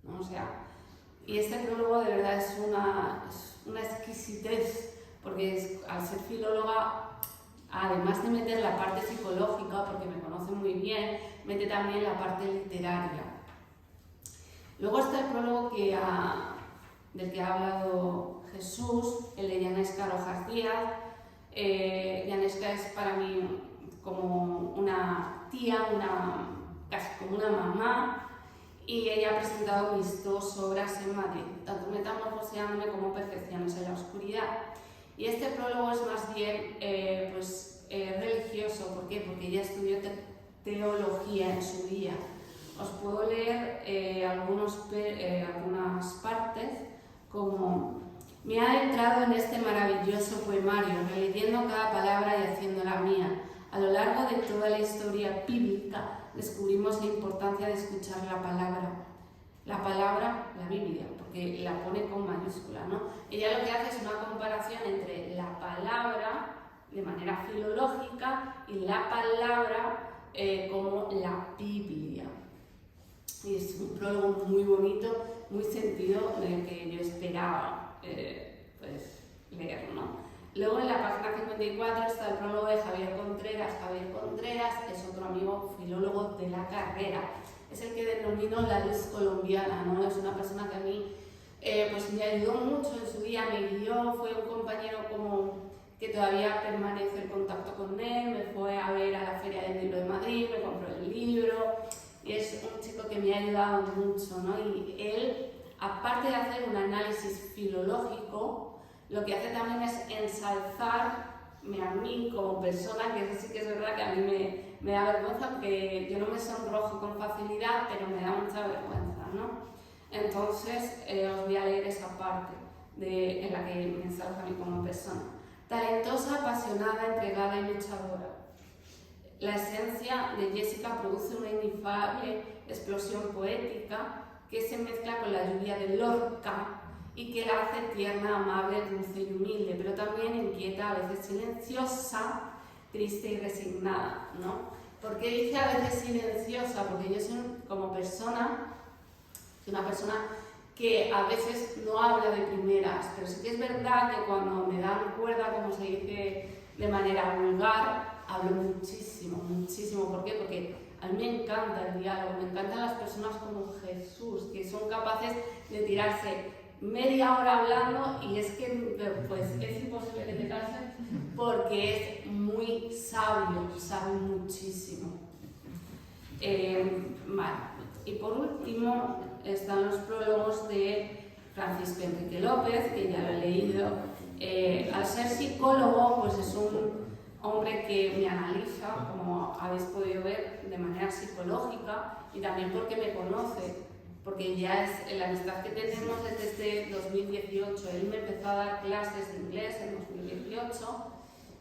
¿no? O sea, y este prólogo de verdad es una exquisitez, porque al ser filóloga, además de meter la parte psicológica, porque me conoce muy bien, mete también la parte literaria. Luego está el prólogo del que ha hablado Jesús, el de Yanesca Rojas Díaz. Yanesca es para mí como una tía, casi como una mamá, y ella ha presentado mis 2 obras en Madrid, tanto Metamorfoseándome como Percepciones en la Oscuridad. Y este prólogo es más bien religioso. ¿Por qué? Porque ella estudió teología en su día. Os puedo leer algunas partes, como: me ha entrado en este maravilloso poemario, releyendo cada palabra y haciéndola mía. A lo largo de toda la historia bíblica descubrimos la importancia de escuchar la palabra, la Biblia, porque la pone con mayúscula, ¿no? Ella lo que hace es una comparación entre la palabra de manera filológica y la palabra como la Biblia. Y es un prólogo muy bonito, muy sentido, del que yo esperaba leer, ¿no? Luego en la página 54 está el prólogo de Javier Contreras. Javier Contreras es otro amigo filólogo de la carrera. Es el que denomino la luz colombiana, ¿no? Es una persona que a mí me ayudó mucho en su día, me guió, fue un compañero que todavía permanece en contacto con él, me fue a ver a la Feria del Libro de Madrid, me compró el libro, y es un chico que me ha ayudado mucho, ¿no? Y él, aparte de hacer un análisis filológico, lo que hace también es ensalzarme a mí como persona, que eso sí que es verdad que a mí me da vergüenza, porque yo no me sonrojo con facilidad, pero me da mucha vergüenza, ¿no? Entonces os voy a leer esa parte en la que me ensalza a mí como persona. Talentosa, apasionada, entregada y luchadora. La esencia de Jessica produce una inefable explosión poética que se mezcla con la lluvia de Lorca y que la hace tierna, amable, dulce y humilde, pero también inquieta, a veces silenciosa, triste y resignada, ¿no? ¿Por qué dice a veces silenciosa? Porque yo soy como persona, una persona que a veces no habla de primeras, pero sí que es verdad que cuando me dan cuerda, como se dice de manera vulgar, hablo muchísimo, muchísimo. ¿Por qué? Porque a mí me encanta el diálogo, me encantan las personas como Jesús, que son capaces de tirarse media hora hablando y es que pues es imposible que te canses, porque es muy sabio, sabe muchísimo. Vale. Y por último están los prólogos de Francisco Enrique López, que ya lo he leído. Al ser psicólogo, pues es un hombre que me analiza, como habéis podido ver, de manera psicológica, y también porque me conoce, porque ya es la amistad que tenemos desde 2018. Él me empezó a dar clases de inglés en 2018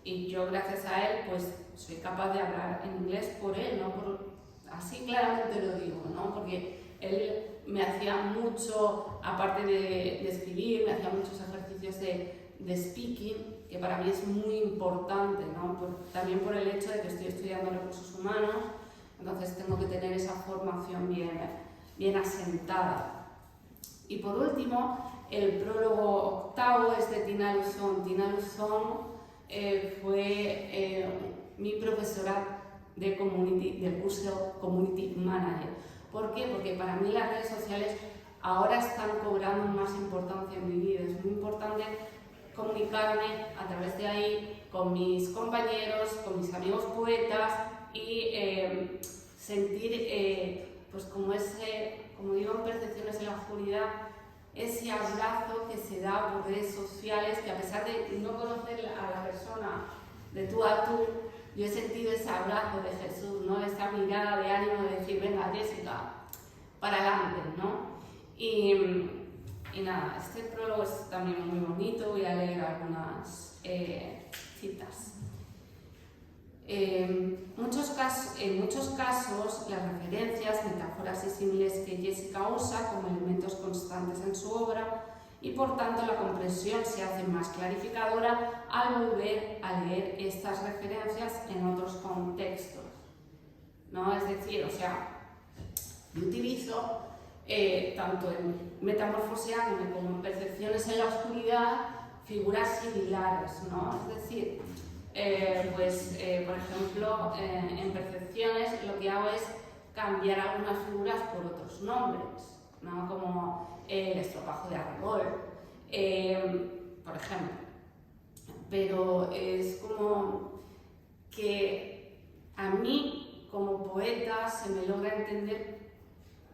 y yo, gracias a él, pues soy capaz de hablar en inglés por él, ¿no? Así claramente lo digo, ¿no? Porque él me hacía mucho, aparte de escribir, me hacía muchos ejercicios de speaking, que para mí es muy importante, ¿no? También por el hecho de que estoy estudiando recursos humanos, entonces tengo que tener esa formación bien asentada. Y por último, el prólogo octavo es de Tina Luzón. Tina Luzón fue mi profesora del curso Community Manager. ¿Por qué? Porque para mí las redes sociales ahora están cobrando más importancia en mi vida. Es muy importante comunicarme a través de ahí con mis compañeros, con mis amigos poetas y sentir pues como digo en Percepciones en la Oscuridad, ese abrazo que se da por redes sociales, que a pesar de no conocer a la persona de tú a tú, yo he sentido ese abrazo de Jesús, ¿no? Esa mirada de ánimo de decir, venga Jessica, para adelante, ¿no? Y nada, este prólogo es también muy bonito, voy a leer algunas citas. En muchos casos, las referencias, metáforas y símiles que Jessica usa como elementos constantes en su obra y por tanto la comprensión se hace más clarificadora al volver a leer estas referencias en otros contextos, ¿no? Es decir, o sea, yo utilizo tanto en Metamorfoseándome como en Percepciones en la Oscuridad figuras similares, ¿no? Es decir, por ejemplo, en Percepciones lo que hago es cambiar algunas figuras por otros nombres, ¿no? Como el estropajo de Arrebol, por ejemplo. Pero es como que a mí, como poeta, se me logra entender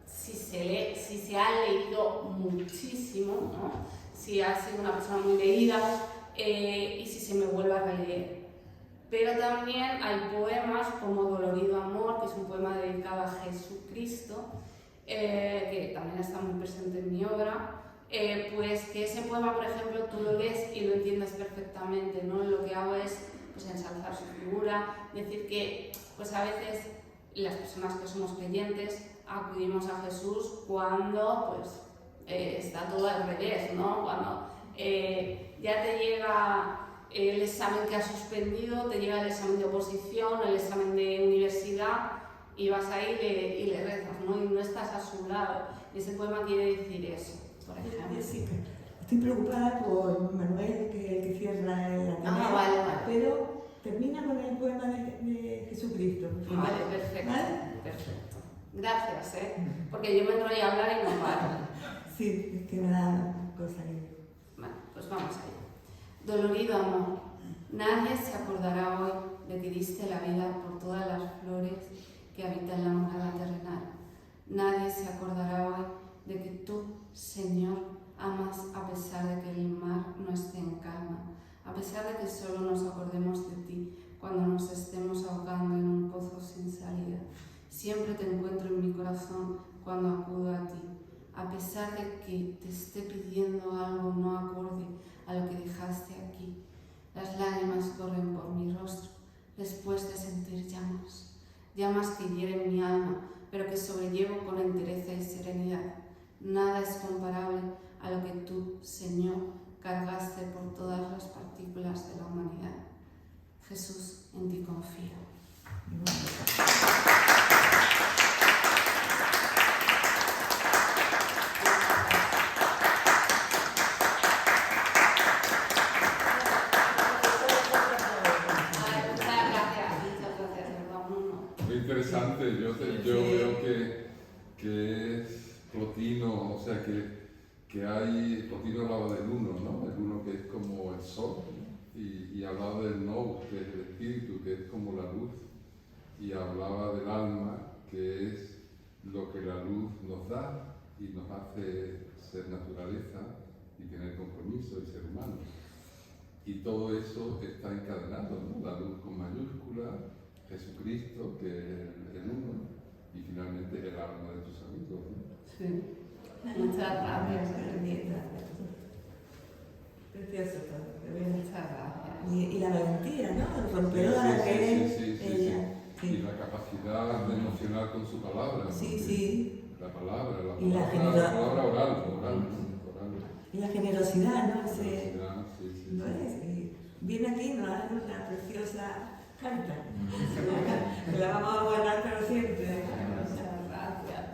si se ha leído muchísimo, ¿no? Si ha sido una persona muy leída y si se me vuelve a releer. Pero también hay poemas como Dolorido Amor, que es un poema dedicado a Jesucristo, que también está muy presente en mi obra, pues que ese poema, por ejemplo, tú lo lees y lo entiendes perfectamente, ¿no? Lo que hago es pues, ensalzar su figura, decir que pues, a veces las personas que somos creyentes acudimos a Jesús cuando pues, está todo al revés, ¿no? Cuando ya te llega el examen que has suspendido, te llega el examen de oposición, el examen de universidad y vas ahí y le rezas, ¿no? Y no estás a su lado. Y ese poema quiere decir eso, por ejemplo. Jessica, estoy preocupada por Manuel, que cierra el Ateneo, vale. pero termina con el poema de Jesucristo. Vale, perfecto. ¿Vale? Perfecto. Gracias, porque yo me enrollo a hablar y no paro. Sí, es que me da cosa que... Vale, pues vamos allá. Dolorido amor, nadie se acordará hoy de que diste la vida por todas las flores que habitan la morada terrenal. Nadie se acordará hoy de que tú, Señor, amas a pesar de que el mar no esté en calma, a pesar de que solo nos acordemos de ti cuando nos estemos ahogando en un pozo sin salida. Siempre te encuentro en mi corazón cuando acudo a ti, a pesar de que te esté pidiendo algo no acorde a lo que dejaste aquí. Las lágrimas corren por mi rostro después de sentir llamas, llamas que hieren mi alma, pero que sobrellevo con entereza y serenidad. Nada es comparable a lo que tú, Señor, cargaste por todas las partículas de la humanidad. Jesús, en ti confío. Interesante, yo veo que es Plotino, o sea que hay, Plotino hablaba del uno, ¿no? El uno que es como el sol, ¿no? Y hablaba del nous, que es el espíritu, que es como la luz, y hablaba del alma, que es lo que la luz nos da y nos hace ser naturaleza y tener compromiso y ser humanos. Y todo eso está encadenado, ¿no? La luz con mayúscula, Jesucristo, que es el uno, y finalmente el alma de tus amigos, ¿no? Sí. Muchas gracias. Precioso todo. Muchas gracias. Y la valentía, ¿no? Rompedora que es ella. Sí. Y la capacidad de emocionar con su palabra. Sí. La palabra oral. Y la generosidad, ¿no? Sí. ¿No es? Viene aquí y nos hace una preciosa carta. Que la vamos a guardar para siempre. Muchas gracias.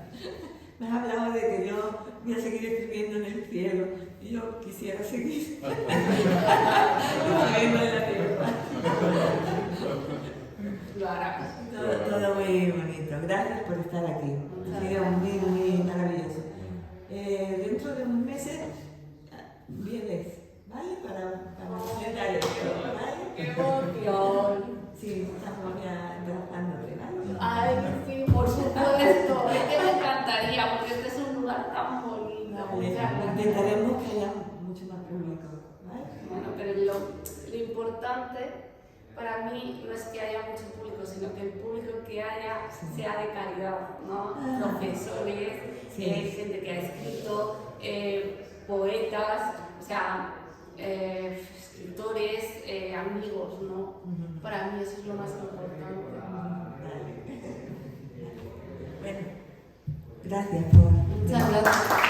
Me has hablado de que yo voy a seguir escribiendo en el cielo y yo quisiera seguir escribiendo en la tierra. Lo harás. Todo muy bonito. Gracias por estar aquí. Ha sido muy maravilloso. Dentro de unos meses vienes, ¿vale? Para hacer ¿vale? ¡Qué emoción! Sí, estamos ya trabajándote, ¿vale? Ay, sí, por supuesto. Es que me encantaría, porque este es un lugar tan bonito. Muchas gracias. Intentaremos que haya mucho más público, ¿vale? Bueno, pero lo importante para mí no es que haya mucho público, sino que el público que haya sea de calidad, ¿no? Profesores, gente que ha escrito, poetas, o sea, escritores, amigos, ¿no? Para mí eso es lo más importante. Bueno, gracias por... Muchas gracias.